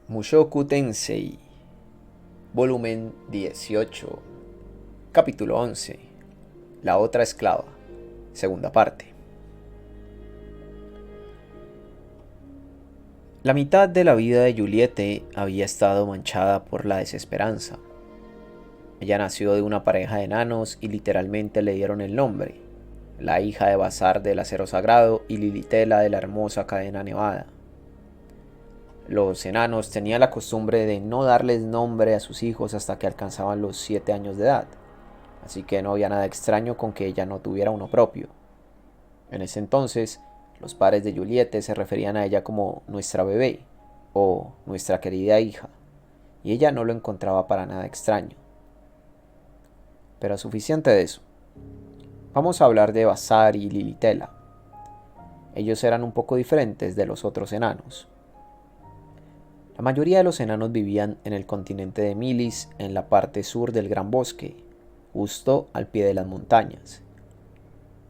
Mushoku Tensei, volumen 18, capítulo 11, La otra esclava, segunda parte. La mitad de la vida de Juliette había estado manchada por la desesperanza. Ella nació de una pareja de enanos y literalmente le dieron el nombre, la hija de Bazar del acero sagrado y Lilitela de la hermosa cadena nevada. Los enanos tenían la costumbre de no darles nombre a sus hijos hasta que alcanzaban los 7 años de edad, así que no había nada extraño con que ella no tuviera uno propio. En ese entonces, los padres de Juliette se referían a ella como nuestra bebé o nuestra querida hija, y ella no lo encontraba para nada extraño. Pero suficiente de eso. Vamos a hablar de Bazar y Lilitela. Ellos eran un poco diferentes de los otros enanos. La mayoría de los enanos vivían en el continente de Milis, en la parte sur del Gran Bosque, justo al pie de las montañas.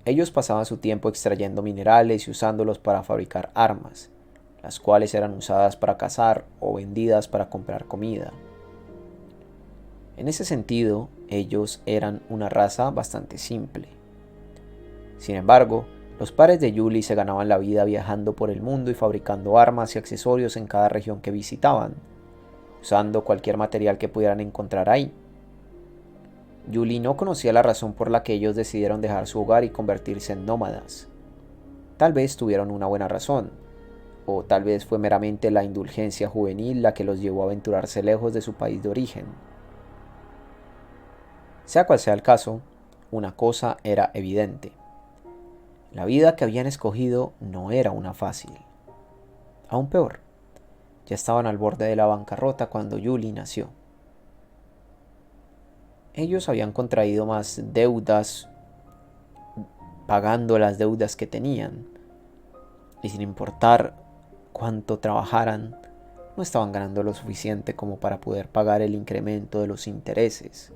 Ellos pasaban su tiempo extrayendo minerales y usándolos para fabricar armas, las cuales eran usadas para cazar o vendidas para comprar comida. En ese sentido, ellos eran una raza bastante simple. Sin embargo, los padres de Yuli se ganaban la vida viajando por el mundo y fabricando armas y accesorios en cada región que visitaban, usando cualquier material que pudieran encontrar ahí. Yuli no conocía la razón por la que ellos decidieron dejar su hogar y convertirse en nómadas. Tal vez tuvieron una buena razón, o tal vez fue meramente la indulgencia juvenil la que los llevó a aventurarse lejos de su país de origen. Sea cual sea el caso, una cosa era evidente. La vida que habían escogido no era una fácil. Aún peor, ya estaban al borde de la bancarrota cuando Yuli nació. Ellos habían contraído más deudas, pagando las deudas que tenían, y sin importar cuánto trabajaran, no estaban ganando lo suficiente como para poder pagar el incremento de los intereses.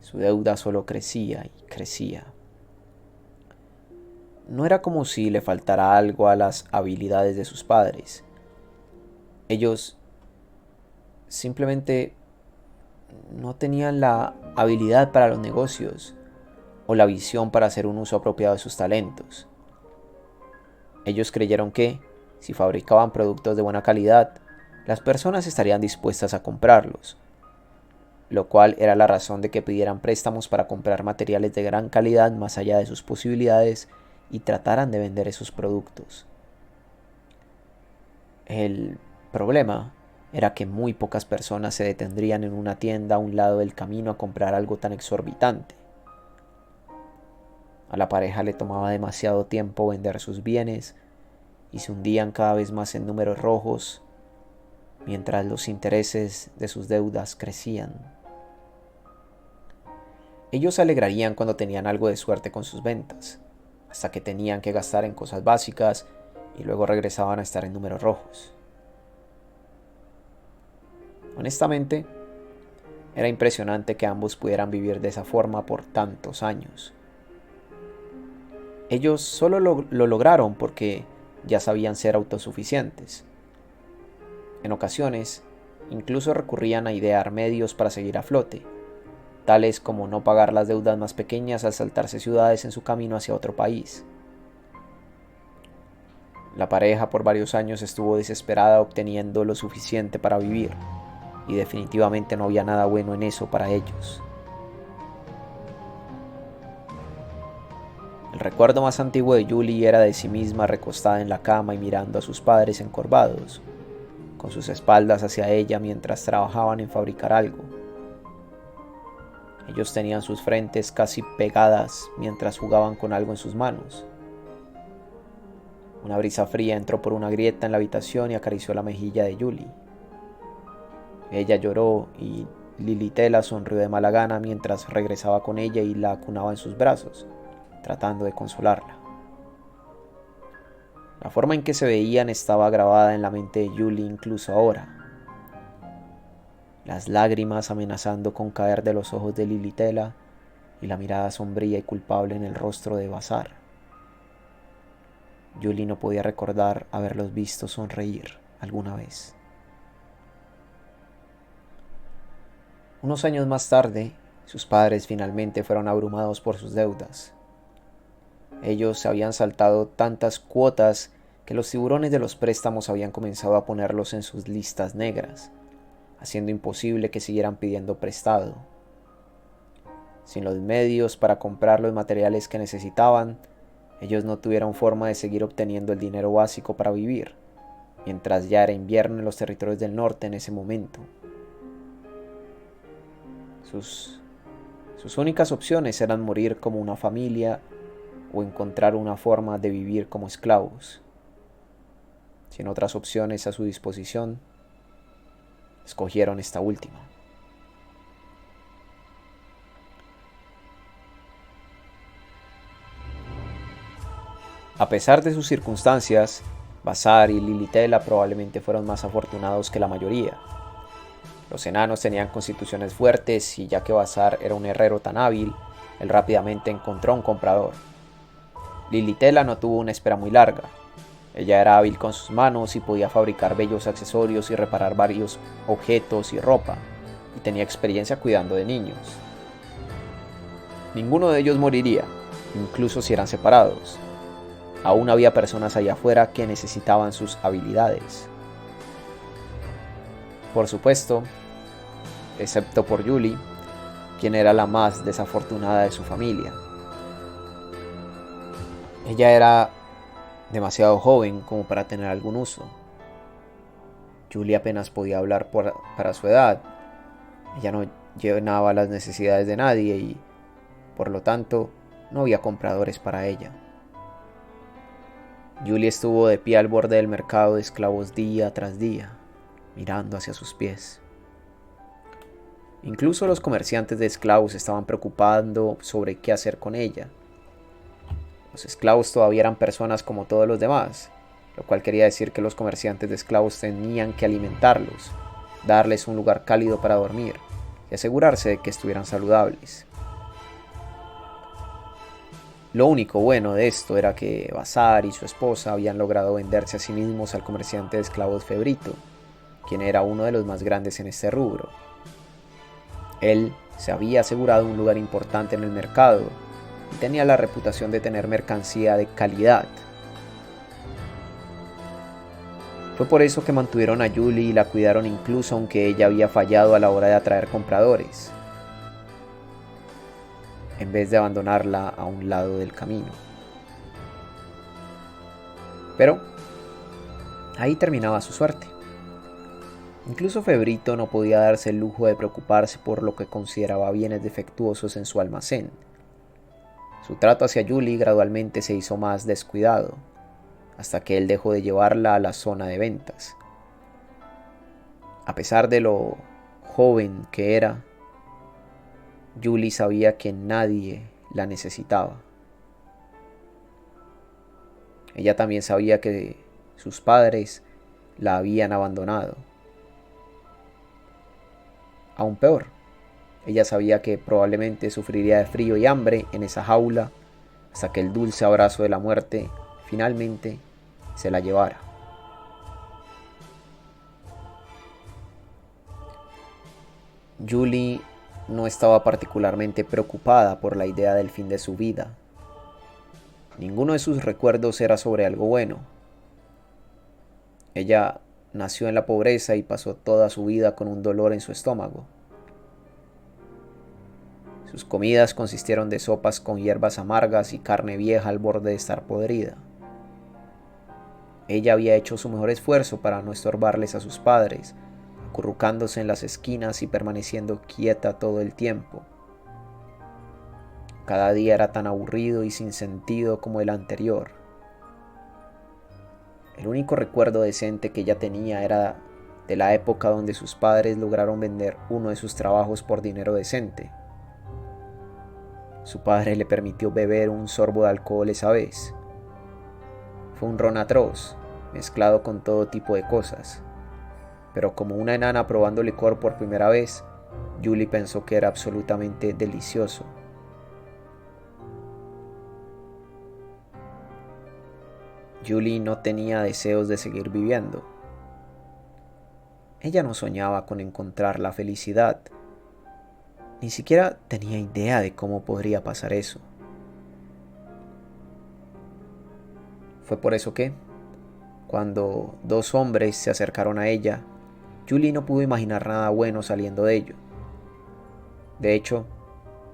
Su deuda solo crecía y crecía. No era como si le faltara algo a las habilidades de sus padres. Ellos simplemente no tenían la habilidad para los negocios o la visión para hacer un uso apropiado de sus talentos. Ellos creyeron que, si fabricaban productos de buena calidad, las personas estarían dispuestas a comprarlos, lo cual era la razón de que pidieran préstamos para comprar materiales de gran calidad más allá de sus posibilidades y trataran de vender esos productos. El problema era que muy pocas personas se detendrían en una tienda a un lado del camino a comprar algo tan exorbitante. A la pareja le tomaba demasiado tiempo vender sus bienes y se hundían cada vez más en números rojos mientras los intereses de sus deudas crecían. Ellos se alegrarían cuando tenían algo de suerte con sus ventas, hasta que tenían que gastar en cosas básicas y luego regresaban a estar en números rojos. Honestamente, era impresionante que ambos pudieran vivir de esa forma por tantos años. Ellos solo lo lograron porque ya sabían ser autosuficientes. En ocasiones, incluso recurrían a idear medios para seguir a flote, tales como no pagar las deudas más pequeñas al saltarse ciudades en su camino hacia otro país. La pareja por varios años estuvo desesperada obteniendo lo suficiente para vivir, y definitivamente no había nada bueno en eso para ellos. El recuerdo más antiguo de Julie era de sí misma recostada en la cama y mirando a sus padres encorvados, con sus espaldas hacia ella mientras trabajaban en fabricar algo. Ellos tenían sus frentes casi pegadas mientras jugaban con algo en sus manos. Una brisa fría entró por una grieta en la habitación y acarició la mejilla de Julie. Ella lloró y Lilitela sonrió de mala gana mientras regresaba con ella y la acunaba en sus brazos, tratando de consolarla. La forma en que se veían estaba grabada en la mente de Julie incluso ahora. Las lágrimas amenazando con caer de los ojos de Lilitela y la mirada sombría y culpable en el rostro de Bazar. Julie no podía recordar haberlos visto sonreír. alguna vez. Unos años más tarde, sus padres finalmente fueron abrumados por sus deudas. Ellos habían saltado tantas cuotas que los tiburones de los préstamos habían comenzado a ponerlos en sus listas negras, haciendo imposible que siguieran pidiendo prestado. Sin los medios para comprar los materiales que necesitaban, ellos no tuvieron forma de seguir obteniendo el dinero básico para vivir, mientras ya era invierno en los territorios del norte en ese momento. Sus únicas opciones eran morir como una familia o encontrar una forma de vivir como esclavos. Sin otras opciones a su disposición, escogieron esta última. A pesar de sus circunstancias, Bazar y Lilitela probablemente fueron más afortunados que la mayoría. Los enanos tenían constituciones fuertes y ya que Bazar era un herrero tan hábil, él rápidamente encontró un comprador. Lilitela no tuvo una espera muy larga. Ella era hábil con sus manos y podía fabricar bellos accesorios y reparar varios objetos y ropa, y tenía experiencia cuidando de niños. Ninguno de ellos moriría, incluso si eran separados. Aún había personas allá afuera que necesitaban sus habilidades. Por supuesto, excepto por Julie, quien era la más desafortunada de su familia. Ella era demasiado joven como para tener algún uso. Julie apenas podía hablar para su edad. Ella no llenaba las necesidades de nadie y, por lo tanto, no había compradores para ella. Julie estuvo de pie al borde del mercado de esclavos día tras día, mirando hacia sus pies. Incluso los comerciantes de esclavos estaban preocupando sobre qué hacer con ella. Los esclavos todavía eran personas como todos los demás, lo cual quería decir que los comerciantes de esclavos tenían que alimentarlos, darles un lugar cálido para dormir y asegurarse de que estuvieran saludables. Lo único bueno de esto era que Bazar y su esposa habían logrado venderse a sí mismos al comerciante de esclavos Febrito, quien era uno de los más grandes en este rubro. Él se había asegurado un lugar importante en el mercado y tenía la reputación de tener mercancía de calidad. Fue por eso que mantuvieron a Julie y la cuidaron incluso aunque ella había fallado a la hora de atraer compradores, en vez de abandonarla a un lado del camino. Pero ahí terminaba su suerte. Incluso Febrito no podía darse el lujo de preocuparse por lo que consideraba bienes defectuosos en su almacén. Su trato hacia Julie gradualmente se hizo más descuidado, hasta que él dejó de llevarla a la zona de ventas. A pesar de lo joven que era, Julie sabía que nadie la necesitaba. Ella también sabía que sus padres la habían abandonado. Aún peor, ella sabía que probablemente sufriría de frío y hambre en esa jaula hasta que el dulce abrazo de la muerte finalmente se la llevara. Julie no estaba particularmente preocupada por la idea del fin de su vida. Ninguno de sus recuerdos era sobre algo bueno. Ella nació en la pobreza y pasó toda su vida con un dolor en su estómago. Sus comidas consistieron de sopas con hierbas amargas y carne vieja al borde de estar podrida. Ella había hecho su mejor esfuerzo para no estorbarles a sus padres, acurrucándose en las esquinas y permaneciendo quieta todo el tiempo. Cada día era tan aburrido y sin sentido como el anterior. El único recuerdo decente que ella tenía era de la época donde sus padres lograron vender uno de sus trabajos por dinero decente. Su padre le permitió beber un sorbo de alcohol esa vez. Fue un ron atroz, mezclado con todo tipo de cosas. Pero como una enana probando licor por primera vez, Julie pensó que era absolutamente delicioso. Julie no tenía deseos de seguir viviendo. Ella no soñaba con encontrar la felicidad, ni siquiera tenía idea de cómo podría pasar eso. Fue por eso que, cuando dos hombres se acercaron a ella, Julie no pudo imaginar nada bueno saliendo de ello. De hecho,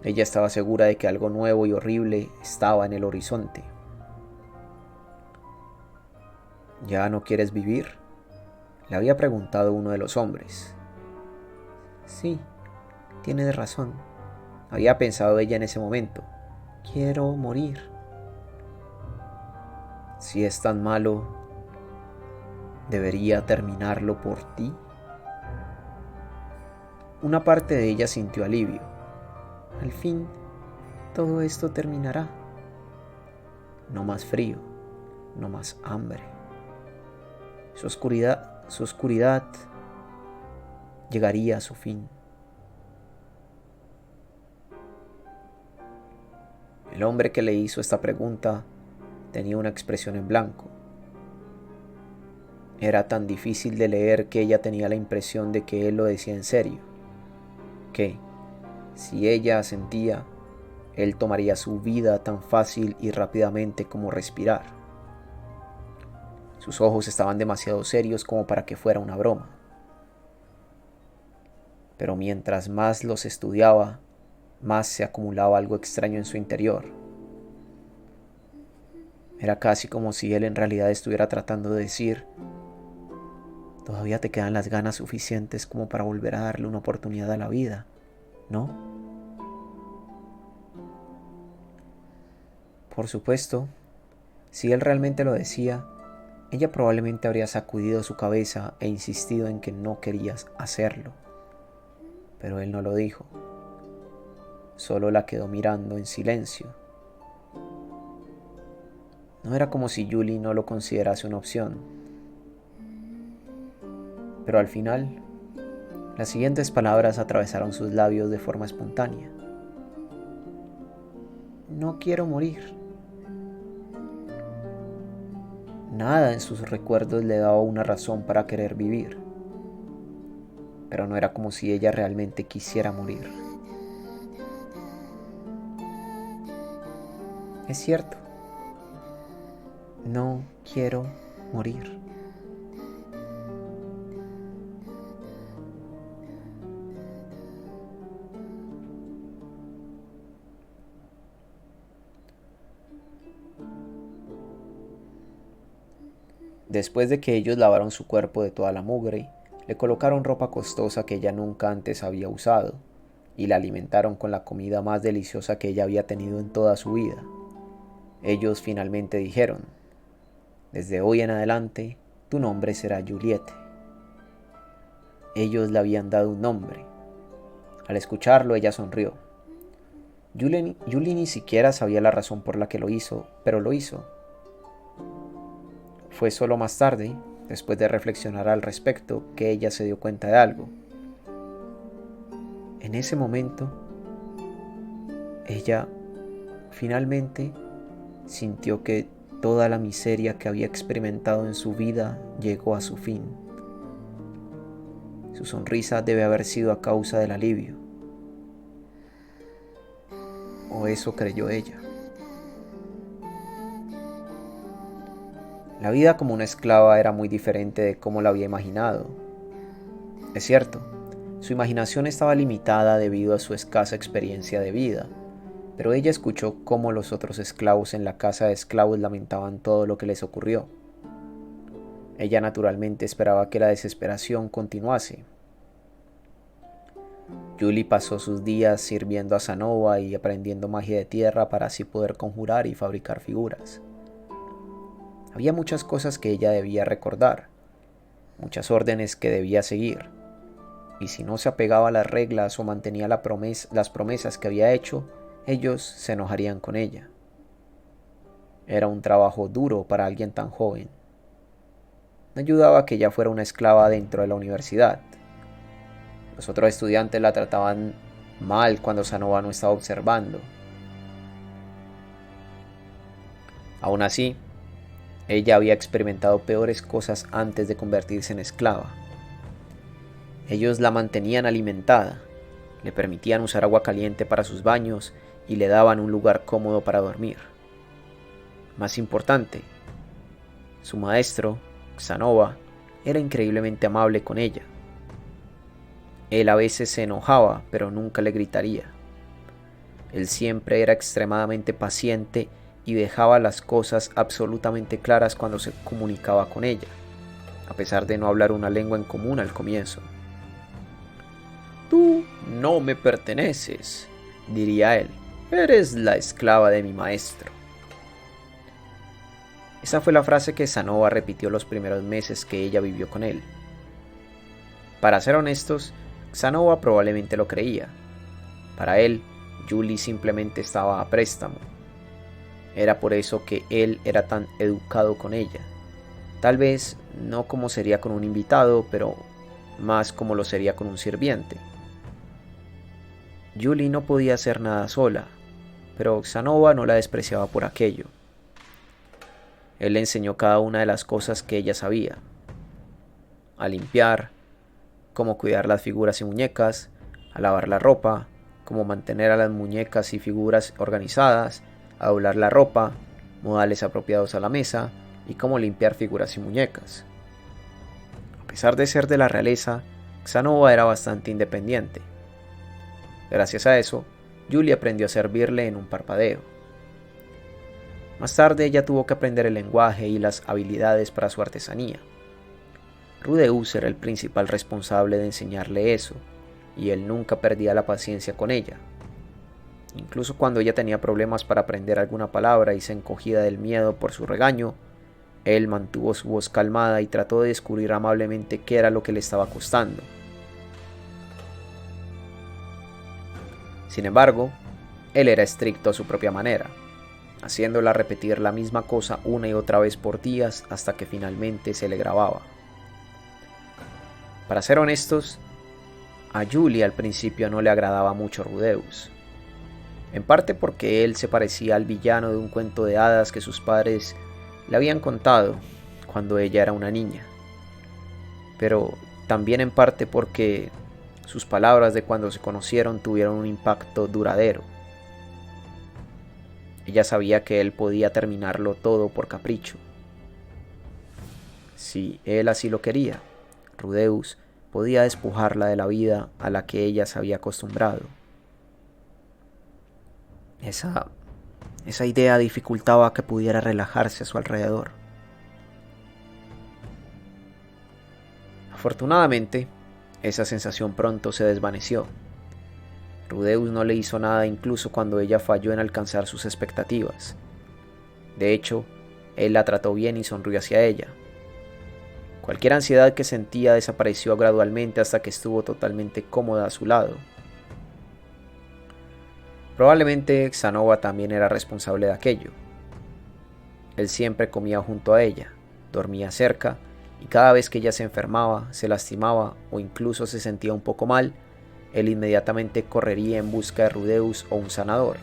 ella estaba segura de que algo nuevo y horrible estaba en el horizonte. ¿Ya no quieres vivir?, le había preguntado uno de los hombres. Sí, tienes razón, había pensado ella en ese momento. Quiero morir. Si es tan malo, ¿debería terminarlo por ti? Una parte de ella sintió alivio. Al fin, todo esto terminará. No más frío, no más hambre. Su oscuridad llegaría a su fin. El hombre que le hizo esta pregunta tenía una expresión en blanco. Era tan difícil de leer que ella tenía la impresión de que él lo decía en serio, que, si ella asentía, él tomaría su vida tan fácil y rápidamente como respirar. Sus ojos estaban demasiado serios como para que fuera una broma. Pero mientras más los estudiaba, más se acumulaba algo extraño en su interior. Era casi como si él en realidad estuviera tratando de decir: todavía te quedan las ganas suficientes como para volver a darle una oportunidad a la vida, ¿no? Por supuesto, si él realmente lo decía, ella probablemente habría sacudido su cabeza e insistido en que no querías hacerlo. Pero él no lo dijo. Solo la quedó mirando en silencio. No era como si Julie no lo considerase una opción. Pero al final, las siguientes palabras atravesaron sus labios de forma espontánea. No quiero morir. Nada en sus recuerdos le daba una razón para querer vivir. Pero no era como si ella realmente quisiera morir. Es cierto. No quiero morir. Después de que ellos lavaron su cuerpo de toda la mugre, le colocaron ropa costosa que ella nunca antes había usado y la alimentaron con la comida más deliciosa que ella había tenido en toda su vida. Ellos finalmente dijeron: desde hoy en adelante, tu nombre será Juliette. Ellos le habían dado un nombre. Al escucharlo, ella sonrió. Julie ni siquiera sabía la razón por la que lo hizo, pero lo hizo. Fue solo más tarde, después de reflexionar al respecto, que ella se dio cuenta de algo. En ese momento, ella finalmente sintió que toda la miseria que había experimentado en su vida llegó a su fin. Su sonrisa debe haber sido a causa del alivio. O eso creyó ella. La vida como una esclava era muy diferente de cómo la había imaginado. Es cierto, su imaginación estaba limitada debido a su escasa experiencia de vida, pero ella escuchó cómo los otros esclavos en la casa de esclavos lamentaban todo lo que les ocurrió. Ella naturalmente esperaba que la desesperación continuase. Julie pasó sus días sirviendo a Sanova y aprendiendo magia de tierra para así poder conjurar y fabricar figuras. Había muchas cosas que ella debía recordar, muchas órdenes que debía seguir, y si no se apegaba a las reglas o mantenía las promesas que había hecho, ellos se enojarían con ella. Era un trabajo duro para alguien tan joven. No ayudaba que ella fuera una esclava dentro de la universidad. Los otros estudiantes la trataban mal cuando Sanova no estaba observando. Aún así, ella había experimentado peores cosas antes de convertirse en esclava. Ellos la mantenían alimentada, le permitían usar agua caliente para sus baños y le daban un lugar cómodo para dormir. Más importante, su maestro, Xanova, era increíblemente amable con ella. Él a veces se enojaba, pero nunca le gritaría. Él siempre era extremadamente paciente y dejaba las cosas absolutamente claras cuando se comunicaba con ella, a pesar de no hablar una lengua en común al comienzo. «Tú no me perteneces», diría él. «Eres la esclava de mi maestro». Esa fue la frase que Xanova repitió los primeros meses que ella vivió con él. Para ser honestos, Xanova probablemente lo creía. Para él, Julie simplemente estaba a préstamo. Era por eso que él era tan educado con ella. Tal vez no como sería con un invitado, pero más como lo sería con un sirviente. Julie no podía hacer nada sola, pero Xanova no la despreciaba por aquello. Él le enseñó cada una de las cosas que ella sabía. A limpiar, cómo cuidar las figuras y muñecas, a lavar la ropa, cómo mantener a las muñecas y figuras organizadas, a doblar la ropa, modales apropiados a la mesa y cómo limpiar figuras y muñecas. A pesar de ser de la realeza, Xanova era bastante independiente. Gracias a eso, Julie aprendió a servirle en un parpadeo. Más tarde ella tuvo que aprender el lenguaje y las habilidades para su artesanía. Rudeus era el principal responsable de enseñarle eso, y él nunca perdía la paciencia con ella. Incluso cuando ella tenía problemas para aprender alguna palabra y se encogía del miedo por su regaño, él mantuvo su voz calmada y trató de descubrir amablemente qué era lo que le estaba costando. Sin embargo, él era estricto a su propia manera, haciéndola repetir la misma cosa una y otra vez por días hasta que finalmente se le grababa. Para ser honestos, a Julie al principio no le agradaba mucho Rudeus, en parte porque él se parecía al villano de un cuento de hadas que sus padres le habían contado cuando ella era una niña, pero también en parte porque sus palabras de cuando se conocieron tuvieron un impacto duradero. Ella sabía que él podía terminarlo todo por capricho. Si él así lo quería, Rudeus podía despojarla de la vida a la que ella se había acostumbrado. Esa idea dificultaba que pudiera relajarse a su alrededor. Afortunadamente, esa sensación pronto se desvaneció. Rudeus no le hizo nada incluso cuando ella falló en alcanzar sus expectativas. De hecho, él la trató bien y sonrió hacia ella. Cualquier ansiedad que sentía desapareció gradualmente hasta que estuvo totalmente cómoda a su lado. Probablemente Xanova también era responsable de aquello. Él siempre comía junto a ella, dormía cerca, y cada vez que ella se enfermaba, se lastimaba o incluso se sentía un poco mal, él inmediatamente correría en busca de Rudeus o un sanador.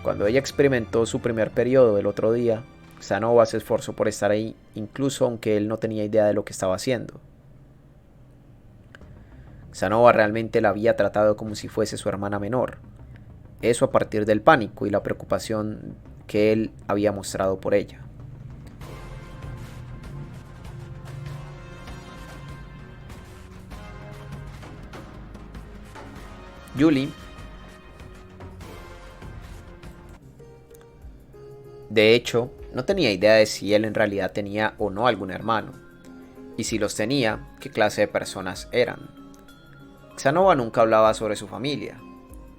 Cuando ella experimentó su primer periodo el otro día, Xanova se esforzó por estar ahí, incluso aunque él no tenía idea de lo que estaba haciendo. Xanova realmente la había tratado como si fuese su hermana menor, eso a partir del pánico y la preocupación que él había mostrado por ella. Julie, de hecho, no tenía idea de si él en realidad tenía o no algún hermano, y si los tenía, qué clase de personas eran. Xanova nunca hablaba sobre su familia.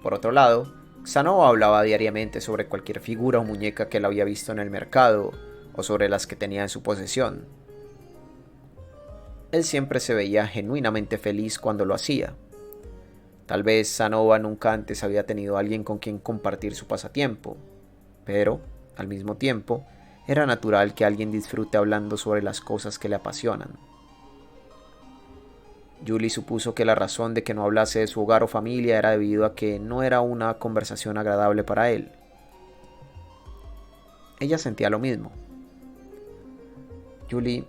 Por otro lado, Xanova hablaba diariamente sobre cualquier figura o muñeca que él había visto en el mercado o sobre las que tenía en su posesión. Él siempre se veía genuinamente feliz cuando lo hacía. Tal vez Xanova nunca antes había tenido a alguien con quien compartir su pasatiempo, pero, al mismo tiempo, era natural que alguien disfrute hablando sobre las cosas que le apasionan. Julie supuso que la razón de que no hablase de su hogar o familia era debido a que no era una conversación agradable para él. Ella sentía lo mismo. Julie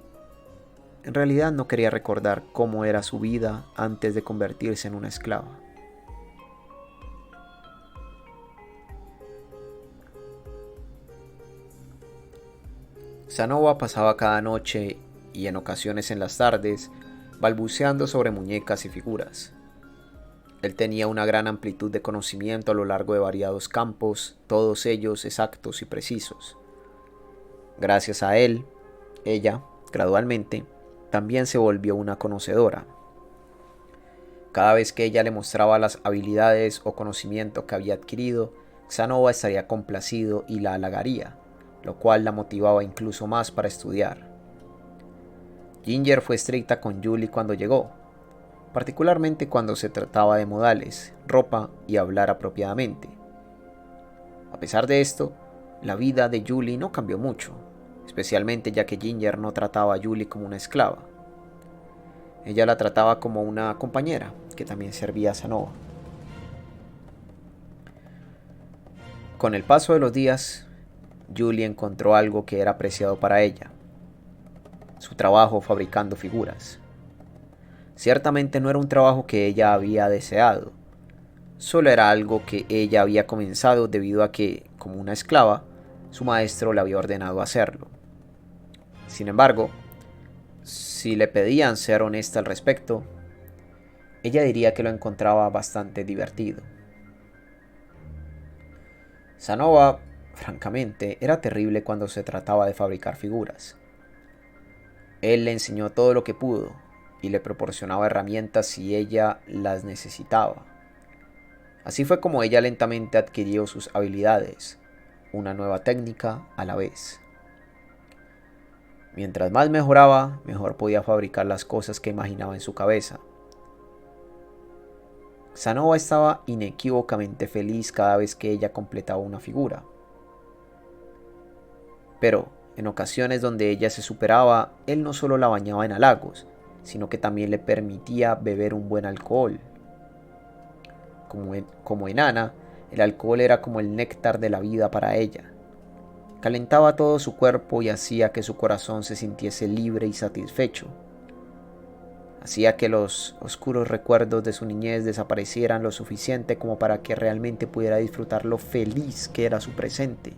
en realidad no quería recordar cómo era su vida antes de convertirse en una esclava. Sanova pasaba cada noche y en ocasiones en las tardes balbuceando sobre muñecas y figuras. Él tenía una gran amplitud de conocimiento a lo largo de variados campos, todos ellos exactos y precisos. Gracias a él, ella, gradualmente, también se volvió una conocedora. Cada vez que ella le mostraba las habilidades o conocimiento que había adquirido, Xanova estaría complacido y la halagaría, lo cual la motivaba incluso más para estudiar. Ginger fue estricta con Julie cuando llegó, particularmente cuando se trataba de modales, ropa y hablar apropiadamente. A pesar de esto, la vida de Julie no cambió mucho, especialmente ya que Ginger no trataba a Julie como una esclava. Ella la trataba como una compañera, que también servía a Sanova. Con el paso de los días, Julie encontró algo que era apreciado para ella: su trabajo fabricando figuras. Ciertamente no era un trabajo que ella había deseado, solo era algo que ella había comenzado debido a que, como una esclava, su maestro le había ordenado hacerlo. Sin embargo, si le pedían ser honesta al respecto, ella diría que lo encontraba bastante divertido. Sanova, francamente, era terrible cuando se trataba de fabricar figuras. Él le enseñó todo lo que pudo y le proporcionaba herramientas si ella las necesitaba. Así fue como ella lentamente adquirió sus habilidades, una nueva técnica a la vez. Mientras más mejoraba, mejor podía fabricar las cosas que imaginaba en su cabeza. Sanova estaba inequívocamente feliz cada vez que ella completaba una figura. Pero, en ocasiones donde ella se superaba, él no solo la bañaba en halagos, sino que también le permitía beber un buen alcohol. Como enana, el alcohol era como el néctar de la vida para ella. Calentaba todo su cuerpo y hacía que su corazón se sintiese libre y satisfecho. Hacía que los oscuros recuerdos de su niñez desaparecieran lo suficiente como para que realmente pudiera disfrutar lo feliz que era su presente.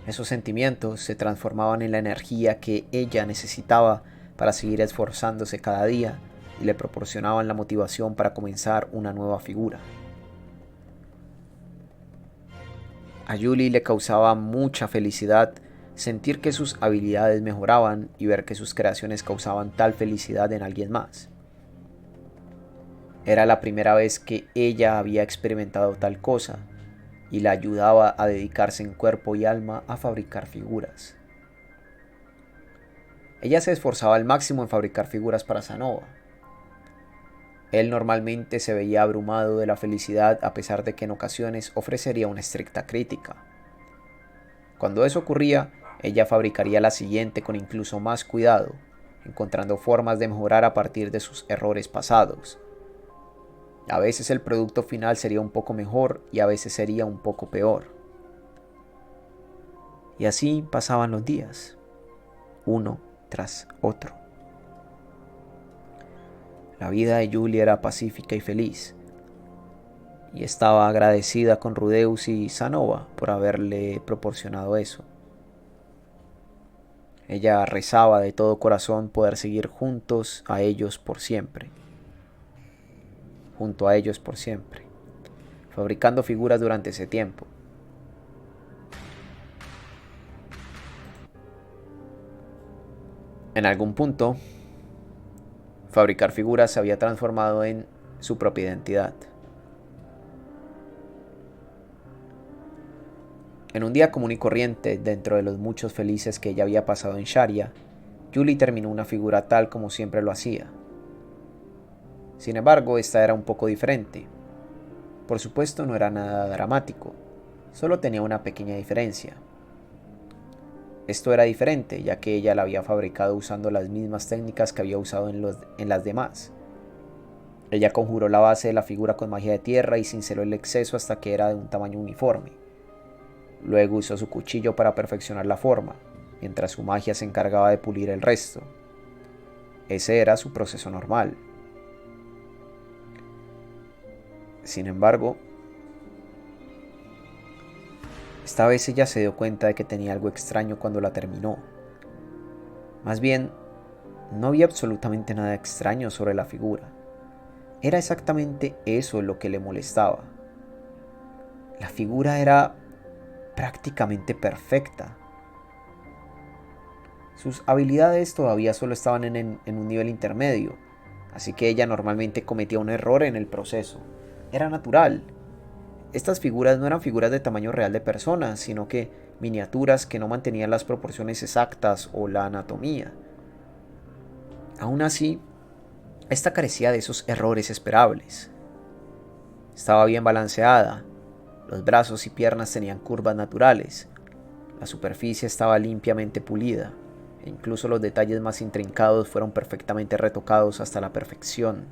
Esos sentimientos se transformaban en la energía que ella necesitaba para seguir esforzándose cada día y le proporcionaban la motivación para comenzar una nueva figura. A Julie le causaba mucha felicidad sentir que sus habilidades mejoraban y ver que sus creaciones causaban tal felicidad en alguien más. Era la primera vez que ella había experimentado tal cosa y la ayudaba a dedicarse en cuerpo y alma a fabricar figuras. Ella se esforzaba al máximo en fabricar figuras para Sanova. Él normalmente se veía abrumado de la felicidad a pesar de que en ocasiones ofrecería una estricta crítica. Cuando eso ocurría, ella fabricaría la siguiente con incluso más cuidado, encontrando formas de mejorar a partir de sus errores pasados. A veces el producto final sería un poco mejor y a veces sería un poco peor. Y así pasaban los días, uno tras otro. La vida de Julie era pacífica y feliz, y estaba agradecida con Rudeus y Sanova por haberle proporcionado eso. Ella rezaba de todo corazón poder seguir junto a ellos por siempre, fabricando figuras durante ese tiempo. En algún punto, fabricar figuras se había transformado en su propia identidad. En un día común y corriente, dentro de los muchos felices que ella había pasado en Sharia, Julie terminó una figura tal como siempre lo hacía. Sin embargo, esta era un poco diferente. Por supuesto, no era nada dramático, solo tenía una pequeña diferencia. Esto era diferente, ya que ella la había fabricado usando las mismas técnicas que había usado en las demás. Ella conjuró la base de la figura con magia de tierra y cinceló el exceso hasta que era de un tamaño uniforme. Luego usó su cuchillo para perfeccionar la forma. mientras su magia se encargaba de pulir el resto. Ese era su proceso normal. Sin embargo, esta vez ella se dio cuenta de que tenía algo extraño cuando la terminó. Más bien, no había absolutamente nada extraño sobre la figura. Era exactamente eso lo que le molestaba. La figura era prácticamente perfecta. Sus habilidades todavía solo estaban en un nivel intermedio, así que ella normalmente cometía un error en el proceso. Era natural. Estas figuras no eran figuras de tamaño real de personas, sino que miniaturas que no mantenían las proporciones exactas o la anatomía. Aún así, esta carecía de esos errores esperables. Estaba bien balanceada, los brazos y piernas tenían curvas naturales, la superficie estaba limpiamente pulida, e incluso los detalles más intrincados fueron perfectamente retocados hasta la perfección.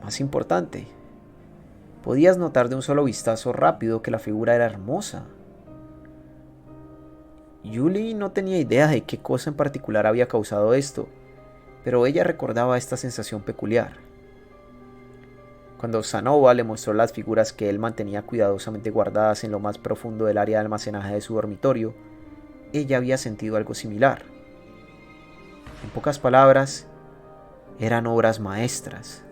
Más importante, podías notar de un solo vistazo rápido que la figura era hermosa. Julie no tenía idea de qué cosa en particular había causado esto, pero ella recordaba esta sensación peculiar. Cuando Sanova le mostró las figuras que él mantenía cuidadosamente guardadas en lo más profundo del área de almacenaje de su dormitorio, ella había sentido algo similar. En pocas palabras, eran obras maestras.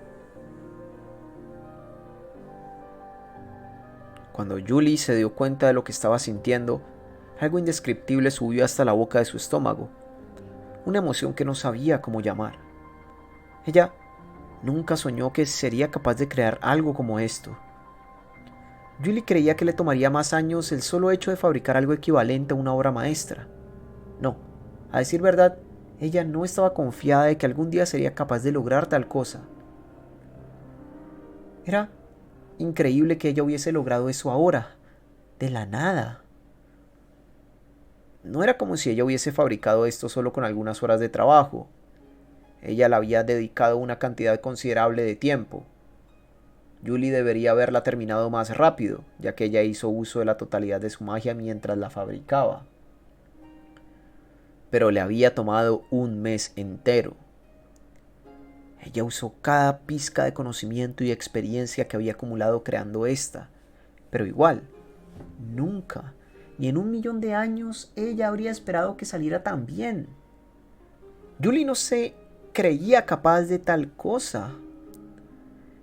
Cuando Julie se dio cuenta de lo que estaba sintiendo, algo indescriptible subió hasta la boca de su estómago, una emoción que no sabía cómo llamar. Ella nunca soñó que sería capaz de crear algo como esto. Julie creía que le tomaría más años el solo hecho de fabricar algo equivalente a una obra maestra. No, a decir verdad, ella no estaba confiada de que algún día sería capaz de lograr tal cosa. Era increíble que ella hubiese logrado eso ahora, de la nada. No era como si ella hubiese fabricado esto solo con algunas horas de trabajo. Ella le había dedicado una cantidad considerable de tiempo. Julie debería haberla terminado más rápido, ya que ella hizo uso de la totalidad de su magia mientras la fabricaba. Pero le había tomado un mes entero. Ella usó cada pizca de conocimiento y experiencia que había acumulado creando esta, pero igual, nunca, ni en 1.000.000 de años, ella habría esperado que saliera tan bien. Julie no se creía capaz de tal cosa.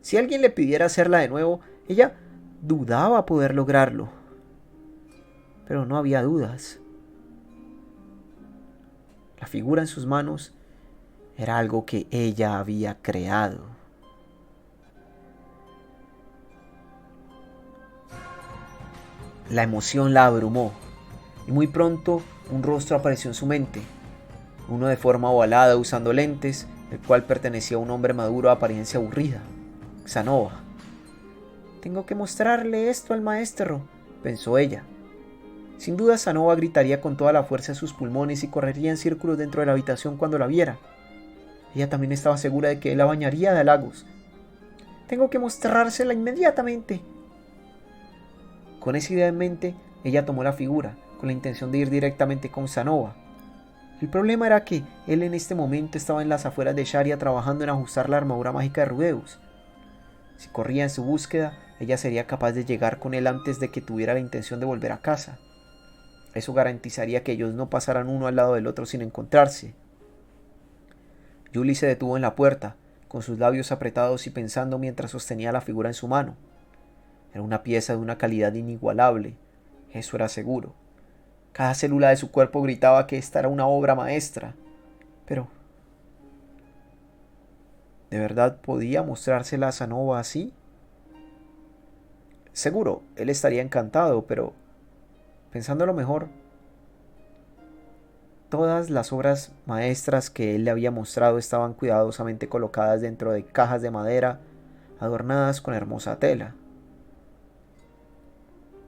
Si alguien le pidiera hacerla de nuevo, ella dudaba poder lograrlo. Pero no había dudas. La figura en sus manos era algo que ella había creado. La emoción la abrumó, y muy pronto un rostro apareció en su mente, uno de forma ovalada usando lentes, el cual pertenecía a un hombre maduro de apariencia aburrida, Sanova. «Tengo que mostrarle esto al maestro», pensó ella. Sin duda Sanova gritaría con toda la fuerza de sus pulmones y correría en círculos dentro de la habitación cuando la viera. Ella también estaba segura de que él la bañaría de halagos. «Tengo que mostrársela inmediatamente». Con esa idea en mente, ella tomó la figura, con la intención de ir directamente con Sanova. El problema era que él en este momento estaba en las afueras de Sharia trabajando en ajustar la armadura mágica de Rudeus. Si corría en su búsqueda, ella sería capaz de llegar con él antes de que tuviera la intención de volver a casa. Eso garantizaría que ellos no pasaran uno al lado del otro sin encontrarse. Julie se detuvo en la puerta, con sus labios apretados y pensando mientras sostenía la figura en su mano. Era una pieza de una calidad inigualable, eso era seguro. Cada célula de su cuerpo gritaba que esta era una obra maestra. Pero, ¿de verdad podía mostrársela a Sanova así? Seguro, él estaría encantado, pero, pensándolo mejor, todas las obras maestras que él le había mostrado estaban cuidadosamente colocadas dentro de cajas de madera, adornadas con hermosa tela.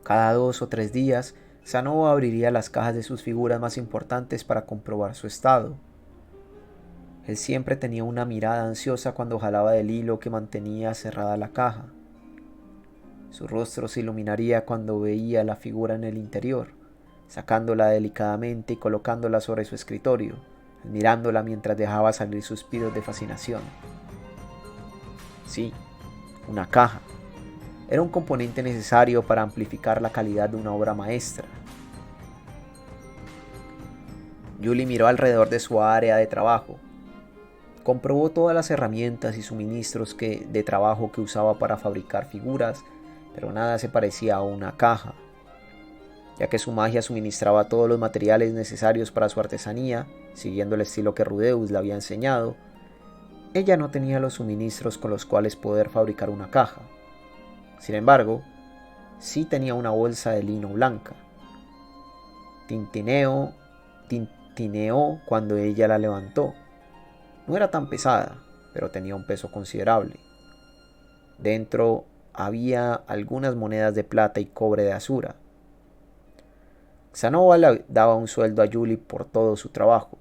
Cada 2 o 3 días, Sanova abriría las cajas de sus figuras más importantes para comprobar su estado. Él siempre tenía una mirada ansiosa cuando jalaba del hilo que mantenía cerrada la caja. Su rostro se iluminaría cuando veía la figura en el interior, sacándola delicadamente y colocándola sobre su escritorio, admirándola mientras dejaba salir suspiros de fascinación. Sí, una caja. Era un componente necesario para amplificar la calidad de una obra maestra. Julie miró alrededor de su área de trabajo. Comprobó todas las herramientas y suministros de trabajo que usaba para fabricar figuras, pero nada se parecía a una caja. Ya que su magia suministraba todos los materiales necesarios para su artesanía, siguiendo el estilo que Rudeus le había enseñado, ella no tenía los suministros con los cuales poder fabricar una caja. Sin embargo, sí tenía una bolsa de lino blanca. Tintineó cuando ella la levantó. No era tan pesada, pero tenía un peso considerable. Dentro había algunas monedas de plata y cobre de Azura. Xanova le daba un sueldo a Julie por todo su trabajo.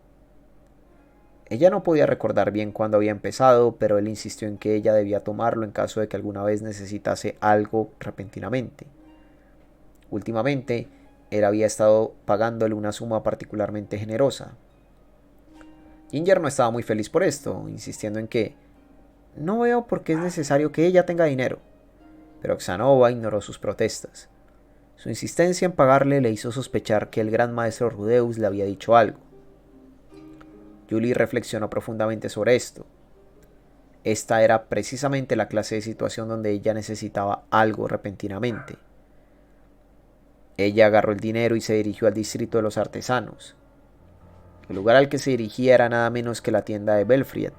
Ella no podía recordar bien cuándo había empezado, pero él insistió en que ella debía tomarlo en caso de que alguna vez necesitase algo repentinamente. Últimamente, él había estado pagándole una suma particularmente generosa. Ginger no estaba muy feliz por esto, insistiendo en que no veo por qué es necesario que ella tenga dinero, pero Xanova ignoró sus protestas. Su insistencia en pagarle le hizo sospechar que el gran maestro Rudeus le había dicho algo. Julie reflexionó profundamente sobre esto. Esta era precisamente la clase de situación donde ella necesitaba algo repentinamente. Ella agarró el dinero y se dirigió al distrito de los artesanos. El lugar al que se dirigía era nada menos que la tienda de Belfried.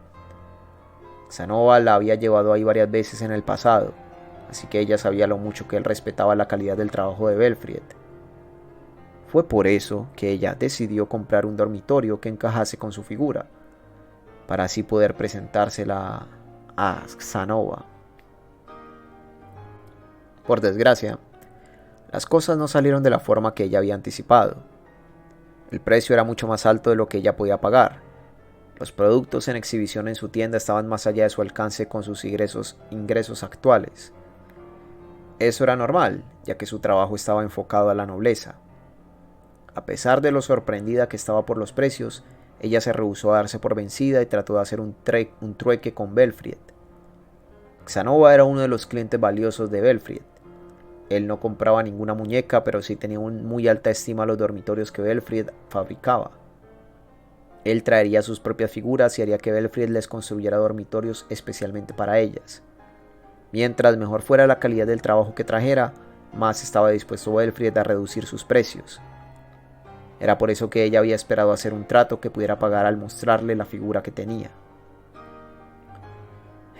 Xanova la había llevado ahí varias veces en el pasado, así que ella sabía lo mucho que él respetaba la calidad del trabajo de Belfried. Fue por eso que ella decidió comprar un dormitorio que encajase con su figura, para así poder presentársela a Xanova. Por desgracia, las cosas no salieron de la forma que ella había anticipado. El precio era mucho más alto de lo que ella podía pagar. Los productos en exhibición en su tienda estaban más allá de su alcance con sus ingresos actuales. Eso era normal, ya que su trabajo estaba enfocado a la nobleza. A pesar de lo sorprendida que estaba por los precios, ella se rehusó a darse por vencida y trató de hacer un trueque con Belfried. Xanova era uno de los clientes valiosos de Belfried. Él no compraba ninguna muñeca, pero sí tenía muy alta estima a los dormitorios que Belfried fabricaba. Él traería sus propias figuras y haría que Belfried les construyera dormitorios especialmente para ellas. Mientras mejor fuera la calidad del trabajo que trajera, más estaba dispuesto Belfried a reducir sus precios. Era por eso que ella había esperado hacer un trato que pudiera pagar al mostrarle la figura que tenía.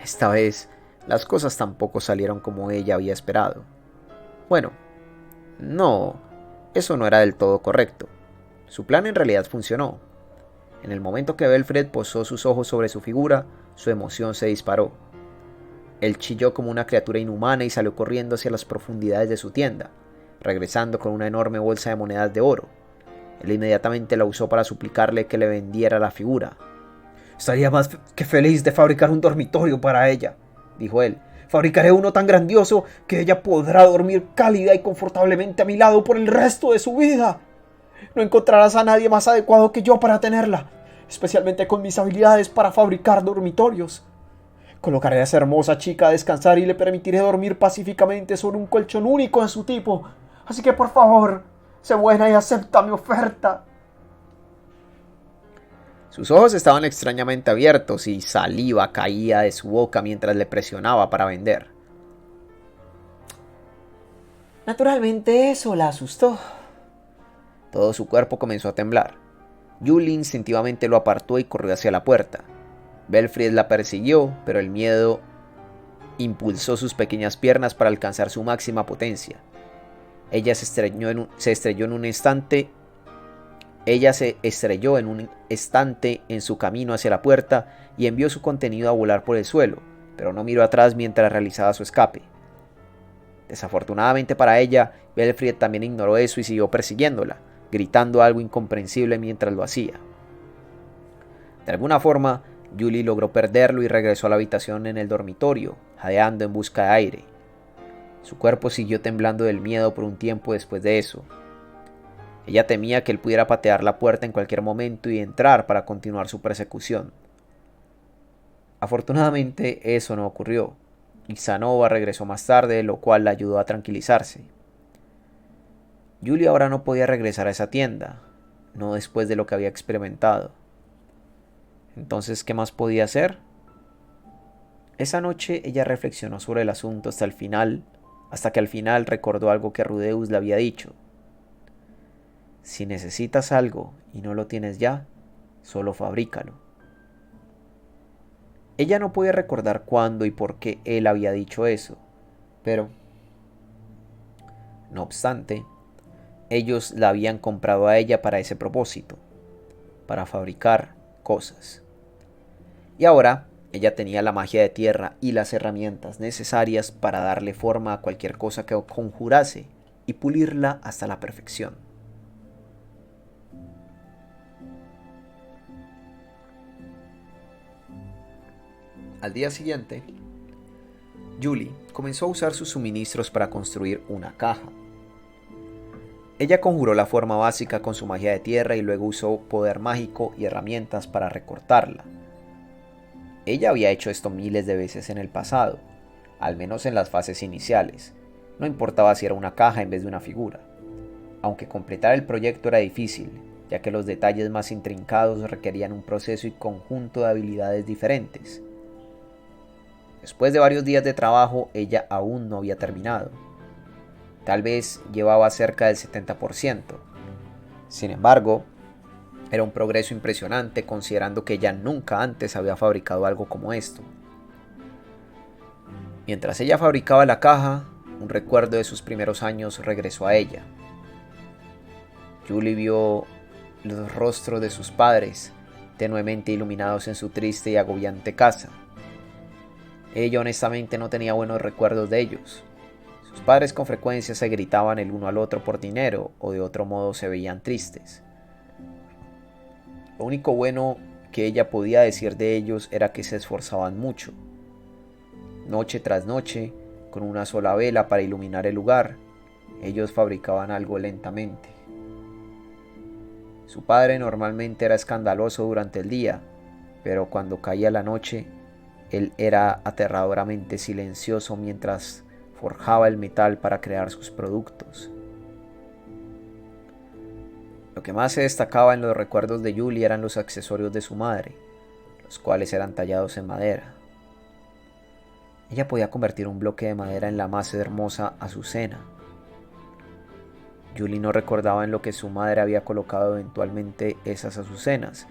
Esta vez, las cosas tampoco salieron como ella había esperado. Bueno, no, eso no era del todo correcto. Su plan en realidad funcionó. En el momento que Belfried posó sus ojos sobre su figura, su emoción se disparó. Él chilló como una criatura inhumana y salió corriendo hacia las profundidades de su tienda, regresando con una enorme bolsa de monedas de oro. Él inmediatamente la usó para suplicarle que le vendiera la figura. Estaría más que feliz de fabricar un dormitorio para ella, dijo él. Fabricaré uno tan grandioso que ella podrá dormir cálida y confortablemente a mi lado por el resto de su vida. No encontrarás a nadie más adecuado que yo para tenerla, especialmente con mis habilidades para fabricar dormitorios. Colocaré a esa hermosa chica a descansar y le permitiré dormir pacíficamente sobre un colchón único en su tipo. Así que por favor, sé buena y acepta mi oferta. Sus ojos estaban extrañamente abiertos y saliva caía de su boca mientras le presionaba para vender. Naturalmente eso la asustó. Todo su cuerpo comenzó a temblar. Julie instintivamente lo apartó y corrió hacia la puerta. Belfried la persiguió, pero el miedo impulsó sus pequeñas piernas para alcanzar su máxima potencia. Ella se estrelló en un estante en su camino hacia la puerta y envió su contenido a volar por el suelo, pero no miró atrás mientras realizaba su escape. Desafortunadamente para ella, Belfried también ignoró eso y siguió persiguiéndola, gritando algo incomprensible mientras lo hacía. De alguna forma, Julie logró perderlo y regresó a la habitación en el dormitorio, jadeando en busca de aire. Su cuerpo siguió temblando del miedo por un tiempo después de eso. Ella temía que él pudiera patear la puerta en cualquier momento y entrar para continuar su persecución. Afortunadamente eso no ocurrió, y Sanova regresó más tarde, lo cual la ayudó a tranquilizarse. Julie ahora no podía regresar a esa tienda, no después de lo que había experimentado. Entonces, ¿qué más podía hacer? Esa noche ella reflexionó sobre el asunto hasta que al final recordó algo que Rudeus le había dicho. Si necesitas algo y no lo tienes ya, solo fabrícalo. Ella no podía recordar cuándo y por qué él había dicho eso, pero, no obstante, ellos la habían comprado a ella para ese propósito, para fabricar cosas. Y ahora ella tenía la magia de tierra y las herramientas necesarias para darle forma a cualquier cosa que conjurase y pulirla hasta la perfección. Al día siguiente, Julie comenzó a usar sus suministros para construir una caja. Ella conjuró la forma básica con su magia de tierra y luego usó poder mágico y herramientas para recortarla. Ella había hecho esto miles de veces en el pasado, al menos en las fases iniciales. No importaba si era una caja en vez de una figura. Aunque completar el proyecto era difícil, ya que los detalles más intrincados requerían un proceso y conjunto de habilidades diferentes. Después de varios días de trabajo, ella aún no había terminado. Tal vez llevaba cerca del 70%. Sin embargo, era un progreso impresionante considerando que ella nunca antes había fabricado algo como esto. Mientras ella fabricaba la caja, un recuerdo de sus primeros años regresó a ella. Julie vio los rostros de sus padres, tenuemente iluminados en su triste y agobiante casa. Ella honestamente no tenía buenos recuerdos de ellos. Sus padres con frecuencia se gritaban el uno al otro por dinero o de otro modo se veían tristes. Lo único bueno que ella podía decir de ellos era que se esforzaban mucho. Noche tras noche, con una sola vela para iluminar el lugar, ellos fabricaban algo lentamente. Su padre normalmente era escandaloso durante el día, pero cuando caía la noche, él era aterradoramente silencioso mientras forjaba el metal para crear sus productos. Lo que más se destacaba en los recuerdos de Julie eran los accesorios de su madre, los cuales eran tallados en madera. Ella podía convertir un bloque de madera en la más hermosa azucena. Julie no recordaba en lo que su madre había colocado eventualmente esas azucenas,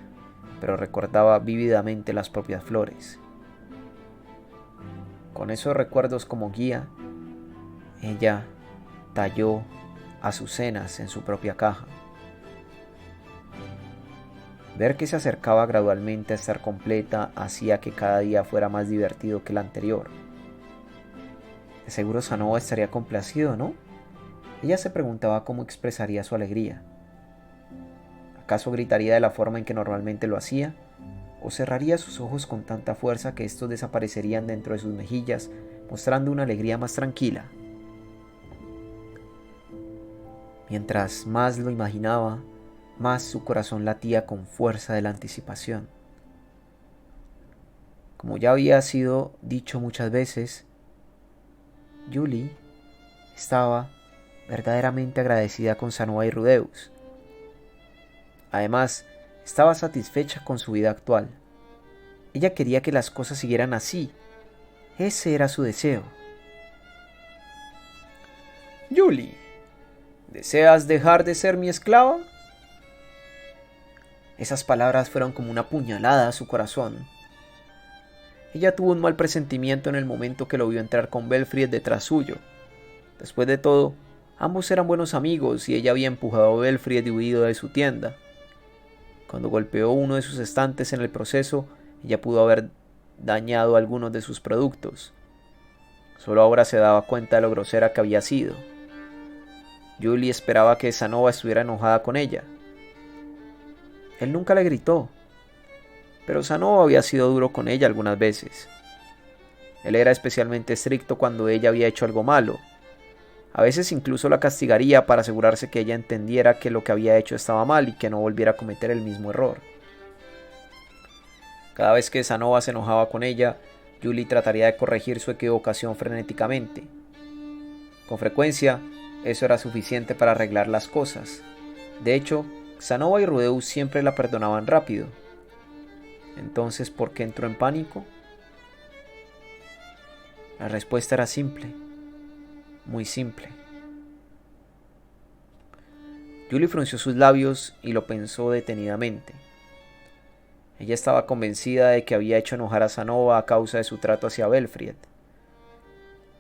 pero recordaba vívidamente las propias flores. Con esos recuerdos como guía, ella talló azucenas en su propia caja. Ver que se acercaba gradualmente a estar completa hacía que cada día fuera más divertido que el anterior. De seguro Sanova estaría complacido, ¿no? Ella se preguntaba cómo expresaría su alegría. ¿Acaso gritaría de la forma en que normalmente lo hacía? ¿O cerraría sus ojos con tanta fuerza que estos desaparecerían dentro de sus mejillas, mostrando una alegría más tranquila? Mientras más lo imaginaba, más su corazón latía con fuerza de la anticipación. Como ya había sido dicho muchas veces, Julie estaba verdaderamente agradecida con Sanova y Rudeus. Además, estaba satisfecha con su vida actual. Ella quería que las cosas siguieran así. Ese era su deseo. Julie, ¿deseas dejar de ser mi esclava? Esas palabras fueron como una puñalada a su corazón. Ella tuvo un mal presentimiento en el momento que lo vio entrar con Belfried detrás suyo. Después de todo, ambos eran buenos amigos y ella había empujado a Belfried y huido de su tienda. Cuando golpeó uno de sus estantes en el proceso, ella pudo haber dañado algunos de sus productos. Solo ahora se daba cuenta de lo grosera que había sido. Julie esperaba que Sanova estuviera enojada con ella. Él nunca le gritó, pero Sanova había sido duro con ella algunas veces. Él era especialmente estricto cuando ella había hecho algo malo. A veces incluso la castigaría para asegurarse que ella entendiera que lo que había hecho estaba mal y que no volviera a cometer el mismo error. Cada vez que Sanova se enojaba con ella, Julie trataría de corregir su equivocación frenéticamente. Con frecuencia, eso era suficiente para arreglar las cosas. De hecho, Sanova y Rudeus siempre la perdonaban rápido. Entonces, ¿por qué entró en pánico? La respuesta era simple, muy simple. Julie frunció sus labios y lo pensó detenidamente. Ella estaba convencida de que había hecho enojar a Sanova a causa de su trato hacia Belfried.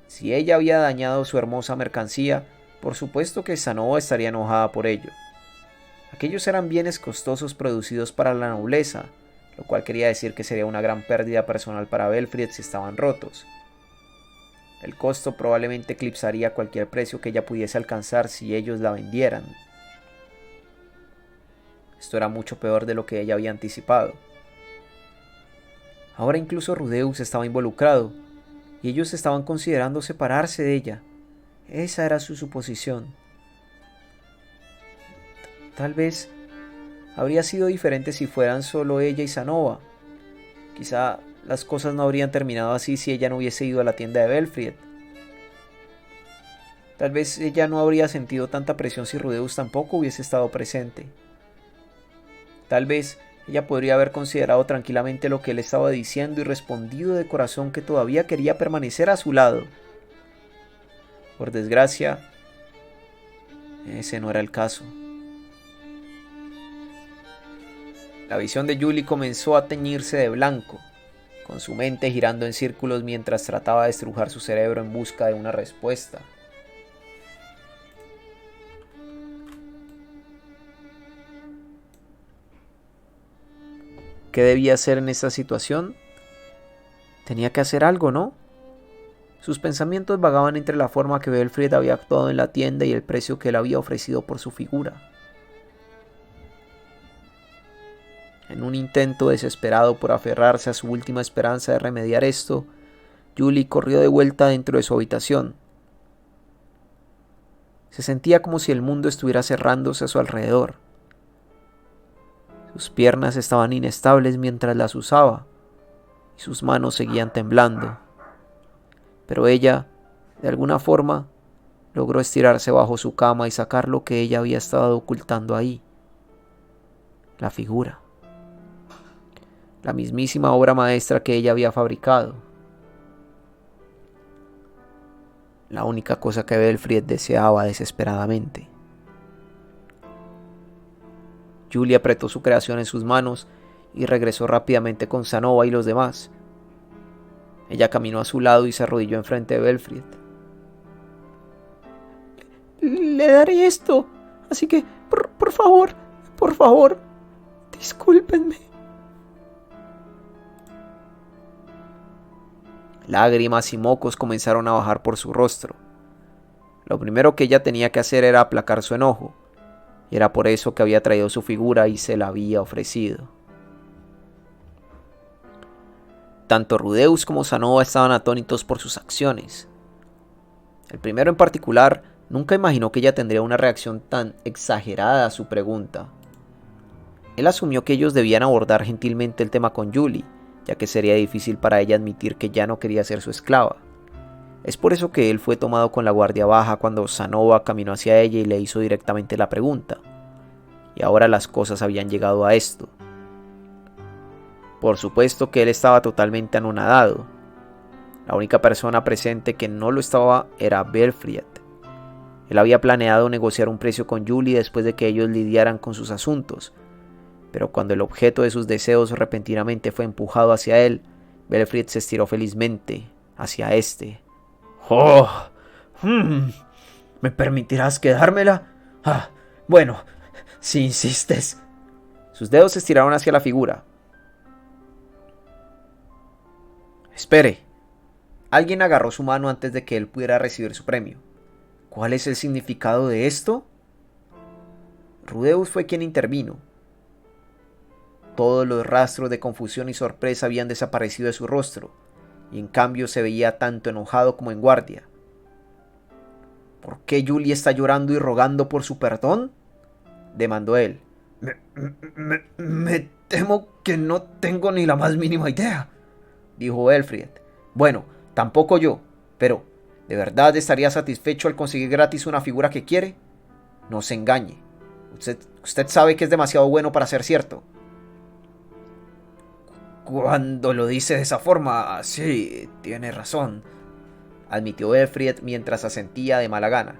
Si ella había dañado su hermosa mercancía, por supuesto que Sanova estaría enojada por ello. Aquellos eran bienes costosos producidos para la nobleza, lo cual quería decir que sería una gran pérdida personal para Belfried si estaban rotos. El costo probablemente eclipsaría cualquier precio que ella pudiese alcanzar si ellos la vendieran. Esto era mucho peor de lo que ella había anticipado. Ahora incluso Rudeus estaba involucrado, y ellos estaban considerando separarse de ella. Esa era su suposición. Tal vez habría sido diferente si fueran solo ella y Sanova. Quizá las cosas no habrían terminado así si ella no hubiese ido a la tienda de Belfried. Tal vez ella no habría sentido tanta presión si Rudeus tampoco hubiese estado presente. Tal vez ella podría haber considerado tranquilamente lo que él estaba diciendo y respondido de corazón que todavía quería permanecer a su lado. Por desgracia, ese no era el caso. La visión de Julie comenzó a teñirse de blanco, con su mente girando en círculos mientras trataba de estrujar su cerebro en busca de una respuesta. ¿Qué debía hacer en esta situación? Tenía que hacer algo, ¿no? Sus pensamientos vagaban entre la forma que Belfried había actuado en la tienda y el precio que él había ofrecido por su figura. En un intento desesperado por aferrarse a su última esperanza de remediar esto, Julie corrió de vuelta dentro de su habitación. Se sentía como si el mundo estuviera cerrándose a su alrededor. Sus piernas estaban inestables mientras las usaba, y sus manos seguían temblando. Pero ella, de alguna forma, logró estirarse bajo su cama y sacar lo que ella había estado ocultando ahí. La figura. La mismísima obra maestra que ella había fabricado. La única cosa que Belfried deseaba desesperadamente. Julie apretó su creación en sus manos y regresó rápidamente con Sanova y los demás. Ella caminó a su lado y se arrodilló enfrente de Belfried. Le daré esto, así que, por favor, discúlpenme. Lágrimas y mocos comenzaron a bajar por su rostro. Lo primero que ella tenía que hacer era aplacar su enojo, y era por eso que había traído su figura y se la había ofrecido. Tanto Rudeus como Sanova estaban atónitos por sus acciones. El primero en particular nunca imaginó que ella tendría una reacción tan exagerada a su pregunta. Él asumió que ellos debían abordar gentilmente el tema con Julie, ya que sería difícil para ella admitir que ya no quería ser su esclava. Es por eso que él fue tomado con la guardia baja cuando Sanova caminó hacia ella y le hizo directamente la pregunta. Y ahora las cosas habían llegado a esto. Por supuesto que él estaba totalmente anonadado. La única persona presente que no lo estaba era Belfried. Él había planeado negociar un precio con Julie después de que ellos lidiaran con sus asuntos. Pero cuando el objeto de sus deseos repentinamente fue empujado hacia él, Belfried se estiró felizmente hacia este. ¡Oh! ¿Me permitirás quedármela? Bueno, si insistes. Sus dedos se estiraron hacia la figura. Espere. Alguien agarró su mano antes de que él pudiera recibir su premio. ¿Cuál es el significado de esto? Rudeus fue quien intervino. Todos los rastros de confusión y sorpresa habían desaparecido de su rostro, y en cambio se veía tanto enojado como en guardia. ¿Por qué Julie está llorando y rogando por su perdón?, demandó él. Me temo que no tengo ni la más mínima idea, dijo Elfried. Bueno, tampoco yo, pero ¿de verdad estaría satisfecho al conseguir gratis una figura que quiere? No se engañe. Usted sabe que es demasiado bueno para ser cierto. Cuando lo dice de esa forma, sí, tiene razón, admitió Elfried mientras asentía de mala gana.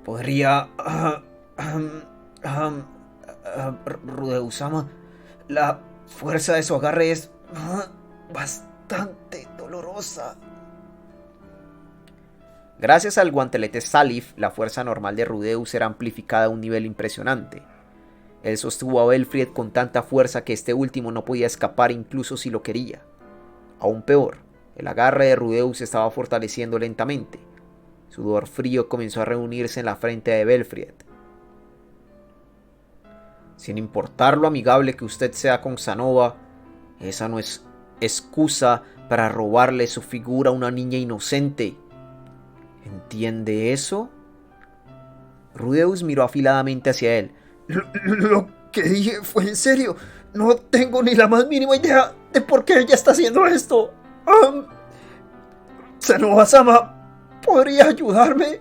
Podría... Rudeus-sama, la fuerza de su agarre es bastante dolorosa. Gracias al guantelete Salif, la fuerza normal de Rudeus era amplificada a un nivel impresionante. Él sostuvo a Elfried con tanta fuerza que este último no podía escapar incluso si lo quería. Aún peor, el agarre de Rudeus se estaba fortaleciendo lentamente. Sudor frío comenzó a reunirse en la frente de Belfried. Sin importar lo amigable que usted sea con Xanova, esa no es excusa para robarle su figura a una niña inocente. ¿Entiende eso? Rudeus miró afiladamente hacia él. Lo que dije fue en serio. No tengo ni la más mínima idea de por qué ella está haciendo esto. Xanova-sama, ¿podría ayudarme?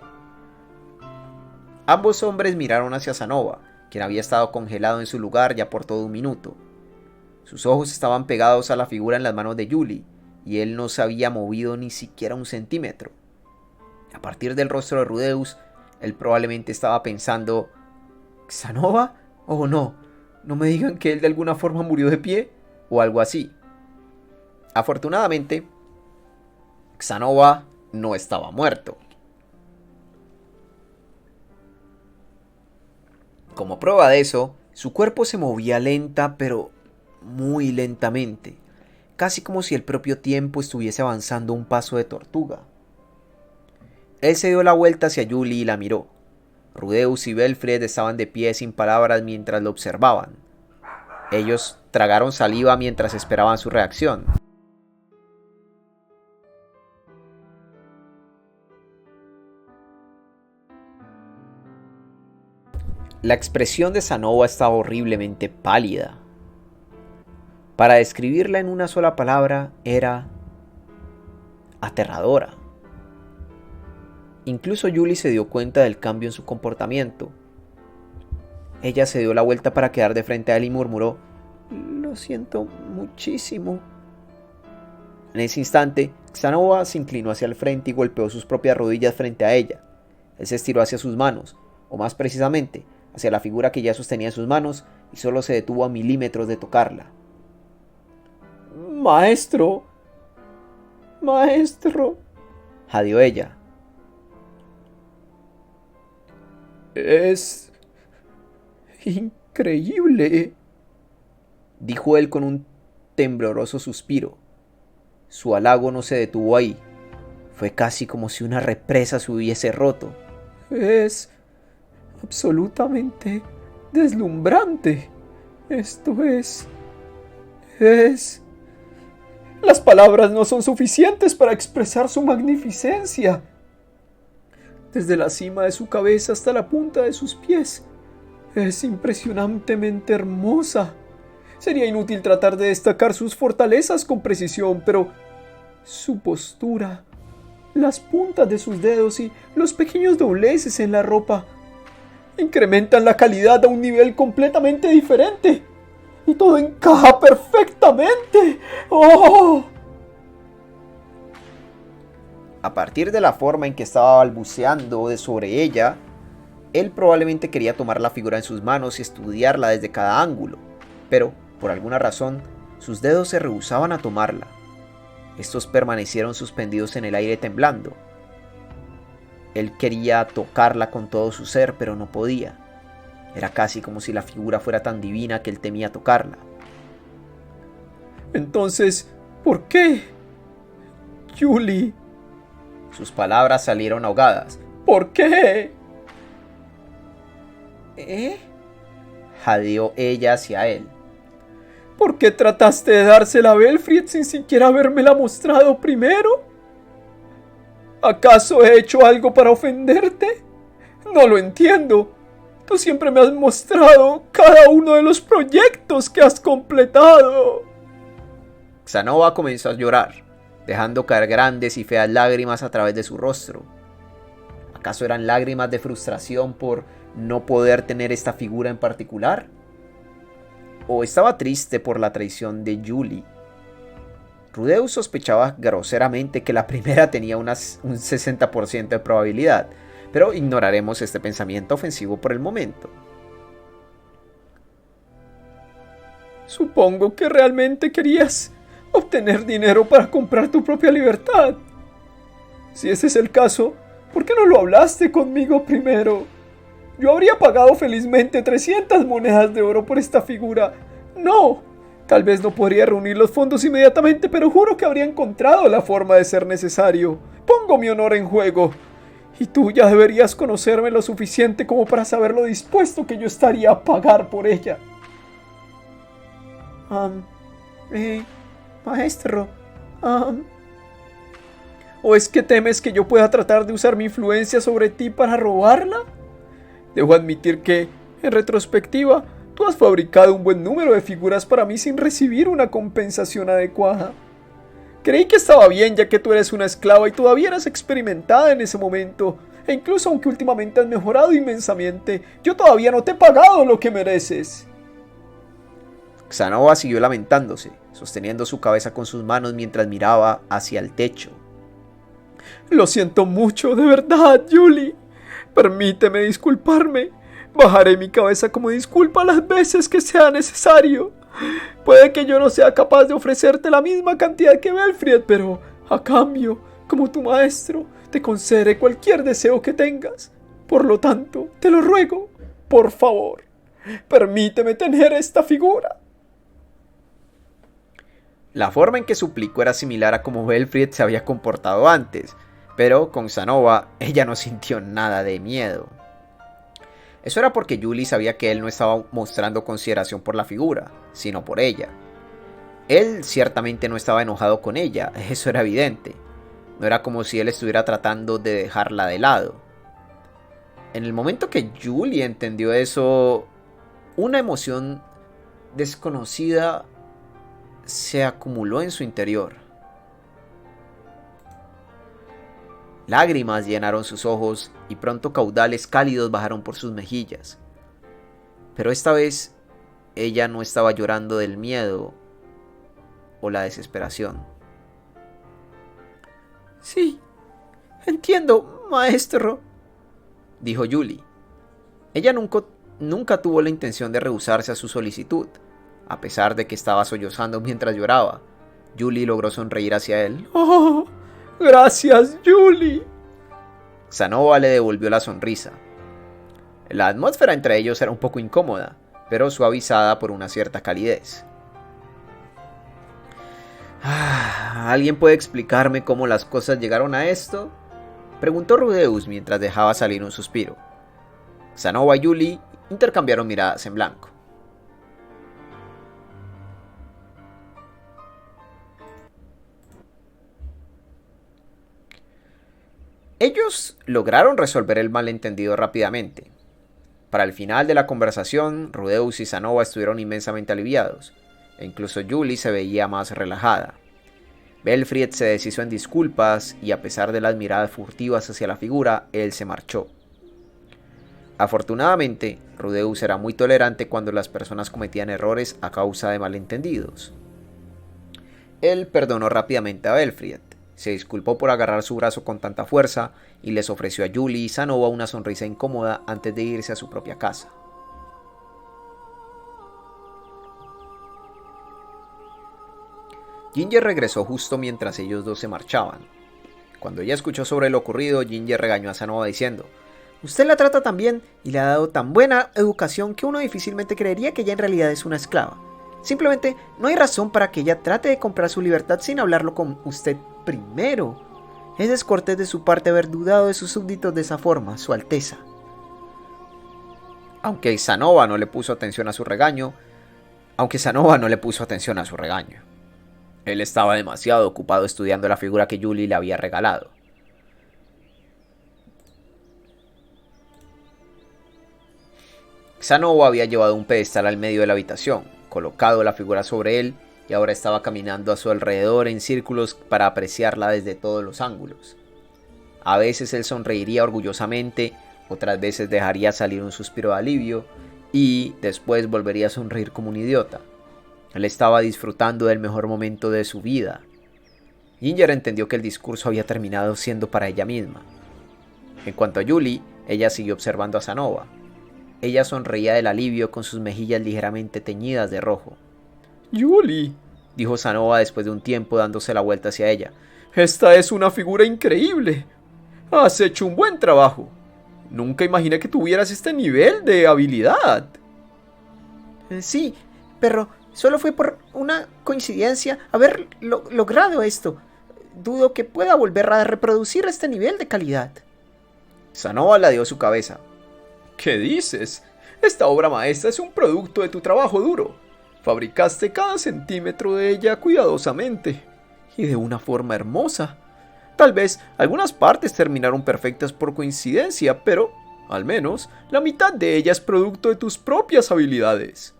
Ambos hombres miraron hacia Xanova, quien había estado congelado en su lugar ya por todo un minuto. Sus ojos estaban pegados a la figura en las manos de Julie, y él no se había movido ni siquiera un centímetro. A partir del rostro de Rudeus, él probablemente estaba pensando: ¿Xanova? Oh no, no me digan que él de alguna forma murió de pie, o algo así. Afortunadamente, Xanova no estaba muerto. Como prueba de eso, su cuerpo se movía lenta, pero muy lentamente, casi como si el propio tiempo estuviese avanzando un paso de tortuga. Él se dio la vuelta hacia Julie y la miró. Rudeus y Belfried estaban de pie sin palabras mientras lo observaban. Ellos tragaron saliva mientras esperaban su reacción. La expresión de Xanova estaba horriblemente pálida. Para describirla en una sola palabra, era aterradora. Incluso Julie se dio cuenta del cambio en su comportamiento. Ella se dio la vuelta para quedar de frente a él y murmuró: «Lo siento muchísimo». En ese instante, Xanova se inclinó hacia el frente y golpeó sus propias rodillas frente a ella. Él se estiró hacia sus manos, o más precisamente, hacia la figura que ya sostenía en sus manos, y solo se detuvo a milímetros de tocarla. «Maestro, maestro», jadeó ella. «Es increíble», dijo él con un tembloroso suspiro. Su halago no se detuvo ahí. Fue casi como si una represa se hubiese roto. «Es absolutamente deslumbrante. Esto es... Las palabras no son suficientes para expresar su magnificencia. Desde la cima de su cabeza hasta la punta de sus pies, es impresionantemente hermosa. Sería inútil tratar de destacar sus fortalezas con precisión, pero su postura, las puntas de sus dedos y los pequeños dobleces en la ropa incrementan la calidad a un nivel completamente diferente. Y todo encaja perfectamente. ¡Oh!». A partir de la forma en que estaba balbuceando sobre ella, él probablemente quería tomar la figura en sus manos y estudiarla desde cada ángulo, pero, por alguna razón, sus dedos se rehusaban a tomarla. Estos permanecieron suspendidos en el aire temblando. Él quería tocarla con todo su ser, pero no podía. Era casi como si la figura fuera tan divina que él temía tocarla. «Entonces, ¿por qué? Julie». Sus palabras salieron ahogadas. «¿Por qué?». jadeó ella hacia él. «¿Por qué trataste de dársela a Belfried sin siquiera habérmela mostrado primero? ¿Acaso he hecho algo para ofenderte? No lo entiendo. Tú siempre me has mostrado cada uno de los proyectos que has completado. Xanova comenzó a llorar, dejando caer grandes y feas lágrimas a través de su rostro. ¿Acaso eran lágrimas de frustración por no poder tener esta figura en particular? ¿O estaba triste por la traición de Julie? Rudeus sospechaba groseramente que la primera tenía un 60% de probabilidad, pero ignoraremos este pensamiento ofensivo por el momento. Supongo que realmente querías obtener dinero para comprar tu propia libertad. Si ese es el caso, ¿por qué no lo hablaste conmigo primero? Yo habría pagado felizmente 300 monedas de oro por esta figura. No, tal vez no podría reunir los fondos inmediatamente, pero juro que habría encontrado la forma de ser necesario. Pongo mi honor en juego. Y tú ya deberías conocerme lo suficiente como para saber lo dispuesto que yo estaría a pagar por ella. Maestro, ¿o es que temes que yo pueda tratar de usar mi influencia sobre ti para robarla? Debo admitir que, en retrospectiva, tú has fabricado un buen número de figuras para mí sin recibir una compensación adecuada. Creí que estaba bien ya que tú eres una esclava y todavía eras experimentada en ese momento. E incluso aunque últimamente has mejorado inmensamente, yo todavía no te he pagado lo que mereces. Xanova siguió lamentándose, sosteniendo su cabeza con sus manos mientras miraba hacia el techo. Lo siento mucho, de verdad, Julie. Permíteme disculparme. Bajaré mi cabeza como disculpa las veces que sea necesario. Puede que yo no sea capaz de ofrecerte la misma cantidad que Belfried, pero a cambio, como tu maestro, te concederé cualquier deseo que tengas. Por lo tanto, te lo ruego, por favor, permíteme tener esta figura. La forma en que suplicó era similar a como Belfried se había comportado antes, pero con Xanova ella no sintió nada de miedo. Eso era porque Julie sabía que él no estaba mostrando consideración por la figura, sino por ella. Él ciertamente no estaba enojado con ella, eso era evidente. No era como si él estuviera tratando de dejarla de lado. En el momento que Julie entendió eso, una emoción desconocida se acumuló en su interior. Lágrimas llenaron sus ojos y pronto caudales cálidos bajaron por sus mejillas. Pero esta vez ella no estaba llorando del miedo o la desesperación. Sí, entiendo, maestro, dijo Julie. Ella nunca tuvo la intención de rehusarse a su solicitud. A pesar de que estaba sollozando mientras lloraba, Julie logró sonreír hacia él. ¡Oh! ¡Gracias, Julie! Xanova le devolvió la sonrisa. La atmósfera entre ellos era un poco incómoda, pero suavizada por una cierta calidez. ¿Alguien puede explicarme cómo las cosas llegaron a esto? Preguntó Rudeus mientras dejaba salir un suspiro. Xanova y Julie intercambiaron miradas en blanco. Ellos lograron resolver el malentendido rápidamente. Para el final de la conversación, Rudeus y Xanova estuvieron inmensamente aliviados, e incluso Julie se veía más relajada. Belfried se deshizo en disculpas y a pesar de las miradas furtivas hacia la figura, él se marchó. Afortunadamente, Rudeus era muy tolerante cuando las personas cometían errores a causa de malentendidos. Él perdonó rápidamente a Belfried. Se disculpó por agarrar su brazo con tanta fuerza y les ofreció a Julie y Xanova una sonrisa incómoda antes de irse a su propia casa. Ginger regresó justo mientras ellos dos se marchaban. Cuando ella escuchó sobre lo ocurrido, Ginger regañó a Xanova diciendo: «Usted la trata tan bien y le ha dado tan buena educación que uno difícilmente creería que ella en realidad es una esclava. Simplemente no hay razón para que ella trate de comprar su libertad sin hablarlo con usted primero. Es descortés de su parte haber dudado de sus súbditos de esa forma, Su Alteza». Aunque Xanova no le puso atención a su regaño. Él estaba demasiado ocupado estudiando la figura que Julie le había regalado. Xanova había llevado un pedestal al medio de la habitación, colocado la figura sobre él, y ahora estaba caminando a su alrededor en círculos para apreciarla desde todos los ángulos. A veces él sonreiría orgullosamente, otras veces dejaría salir un suspiro de alivio, y después volvería a sonreír como un idiota. Él estaba disfrutando del mejor momento de su vida. Ginger entendió que el discurso había terminado siendo para ella misma. En cuanto a Julie, ella siguió observando a Xanova. Ella sonreía del alivio con sus mejillas ligeramente teñidas de rojo. Julie, dijo Xanova después de un tiempo dándose la vuelta hacia ella. Esta es una figura increíble. Has hecho un buen trabajo. Nunca imaginé que tuvieras este nivel de habilidad. Sí, pero solo fue por una coincidencia haber logrado esto. Dudo que pueda volver a reproducir este nivel de calidad. Xanova ladeó su cabeza. ¿Qué dices? Esta obra maestra es un producto de tu trabajo duro. Fabricaste cada centímetro de ella cuidadosamente y de una forma hermosa. Tal vez algunas partes terminaron perfectas por coincidencia, pero al menos la mitad de ella es producto de tus propias habilidades.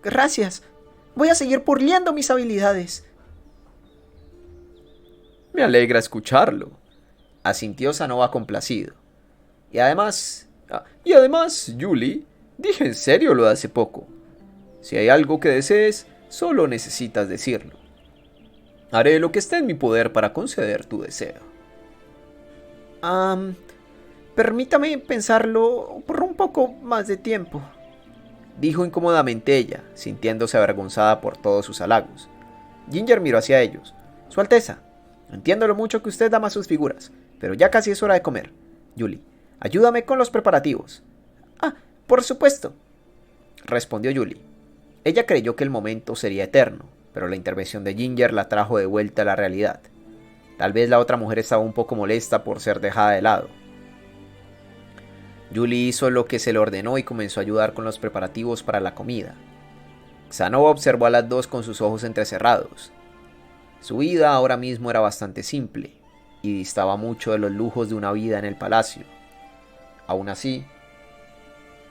Gracias. Voy a seguir puliendo mis habilidades. Me alegra escucharlo, asintió Xanova complacido. Y además, Julie, dije en serio lo de hace poco. Si hay algo que desees, solo necesitas decirlo. Haré lo que esté en mi poder para conceder tu deseo. Permítame pensarlo por un poco más de tiempo, dijo incómodamente ella, sintiéndose avergonzada por todos sus halagos. Ginger miró hacia ellos. Su Alteza, entiendo lo mucho que usted ama sus figuras, pero ya casi es hora de comer. Julie, ayúdame con los preparativos. Por supuesto, respondió Julie. Ella creyó que el momento sería eterno, pero la intervención de Ginger la trajo de vuelta a la realidad. Tal vez la otra mujer estaba un poco molesta por ser dejada de lado. Julie hizo lo que se le ordenó y comenzó a ayudar con los preparativos para la comida. Xanova observó a las dos con sus ojos entrecerrados. Su vida ahora mismo era bastante simple y distaba mucho de los lujos de una vida en el palacio. Aún así,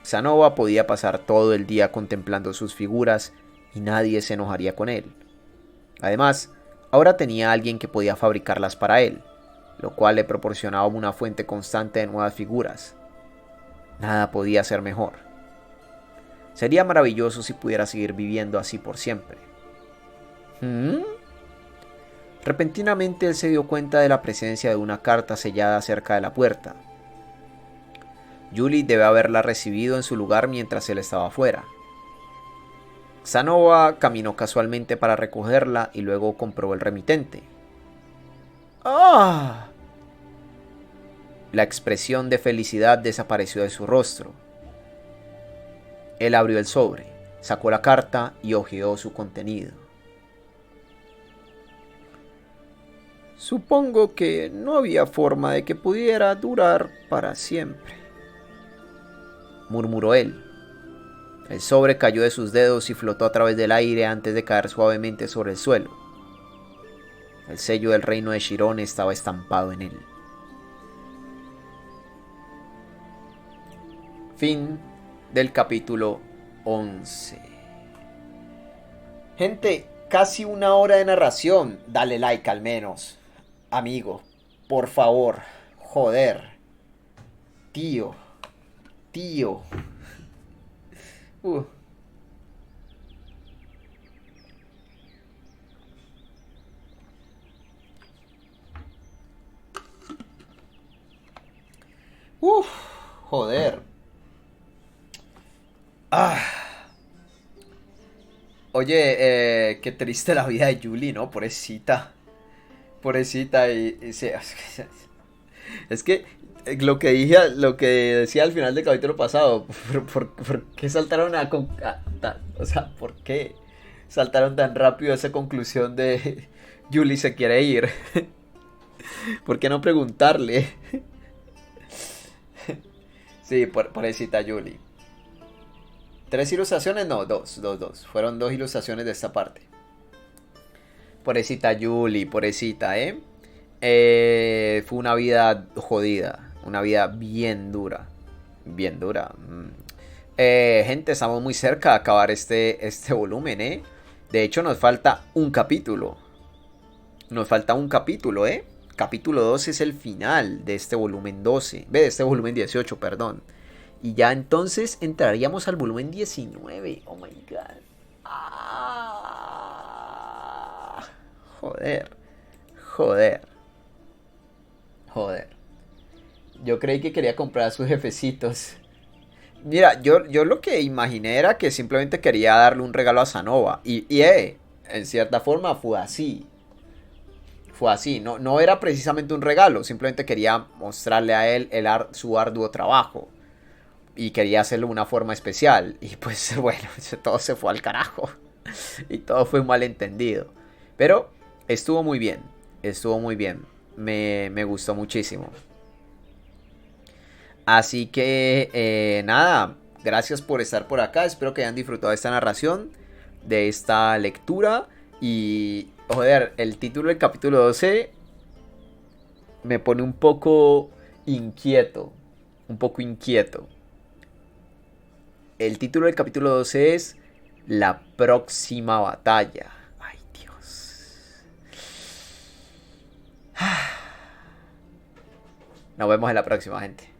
Xanova podía pasar todo el día contemplando sus figuras y nadie se enojaría con él. Además, ahora tenía a alguien que podía fabricarlas para él, lo cual le proporcionaba una fuente constante de nuevas figuras. Nada podía ser mejor. Sería maravilloso si pudiera seguir viviendo así por siempre. Repentinamente él se dio cuenta de la presencia de una carta sellada cerca de la puerta. Julie debe haberla recibido en su lugar mientras él estaba fuera. Xanova caminó casualmente para recogerla y luego comprobó el remitente. ¡Ah! La expresión de felicidad desapareció de su rostro. Él abrió el sobre, sacó la carta y hojeó su contenido. Supongo que no había forma de que pudiera durar para siempre, murmuró él. El sobre cayó de sus dedos y flotó a través del aire antes de caer suavemente sobre el suelo. El sello del reino de Chiron estaba estampado en él. Fin del capítulo 11. Gente, casi una hora de narración. Dale like al menos. Amigo, por favor. Joder. Tío. Joder. Oye, qué triste la vida de Julie, ¿no? Pobrecita. Es que lo que dije, lo que decía al final del capítulo pasado, ¿por qué saltaron o sea, ¿por qué saltaron tan rápido a esa conclusión de Julie se quiere ir? ¿Por qué no preguntarle? Sí, pobrecita Julie. 3 ilustraciones, no, dos. Fueron 2 ilustraciones de esta parte. Pobrecita Julie, pobrecita, fue una vida jodida, una vida bien dura. Bien dura. Gente, estamos muy cerca de acabar este volumen, ¿eh? De hecho, nos falta un capítulo. Nos falta un capítulo, ¿eh? Capítulo 12 es el final de este volumen 12. De este volumen 18, perdón. Y ya entonces entraríamos al volumen 19. Oh my god. Joder. Joder. Joder. Yo creí que quería comprar a sus jefecitos. Mira, yo lo que imaginé era que simplemente quería darle un regalo a Sanova. En cierta forma fue así. Fue así. No era precisamente un regalo. Simplemente quería mostrarle a él su arduo trabajo. Y quería hacerlo de una forma especial. Y pues bueno, todo se fue al carajo. Y todo fue un malentendido. Pero estuvo muy bien. Estuvo muy bien. Me gustó muchísimo. Así que nada, gracias por estar por acá. Espero que hayan disfrutado de esta narración, de esta lectura. Y joder, el título del capítulo 12 me pone un poco inquieto. Un poco inquieto. El título del capítulo 12 es La próxima batalla. Ay, Dios. Nos vemos en la próxima, gente.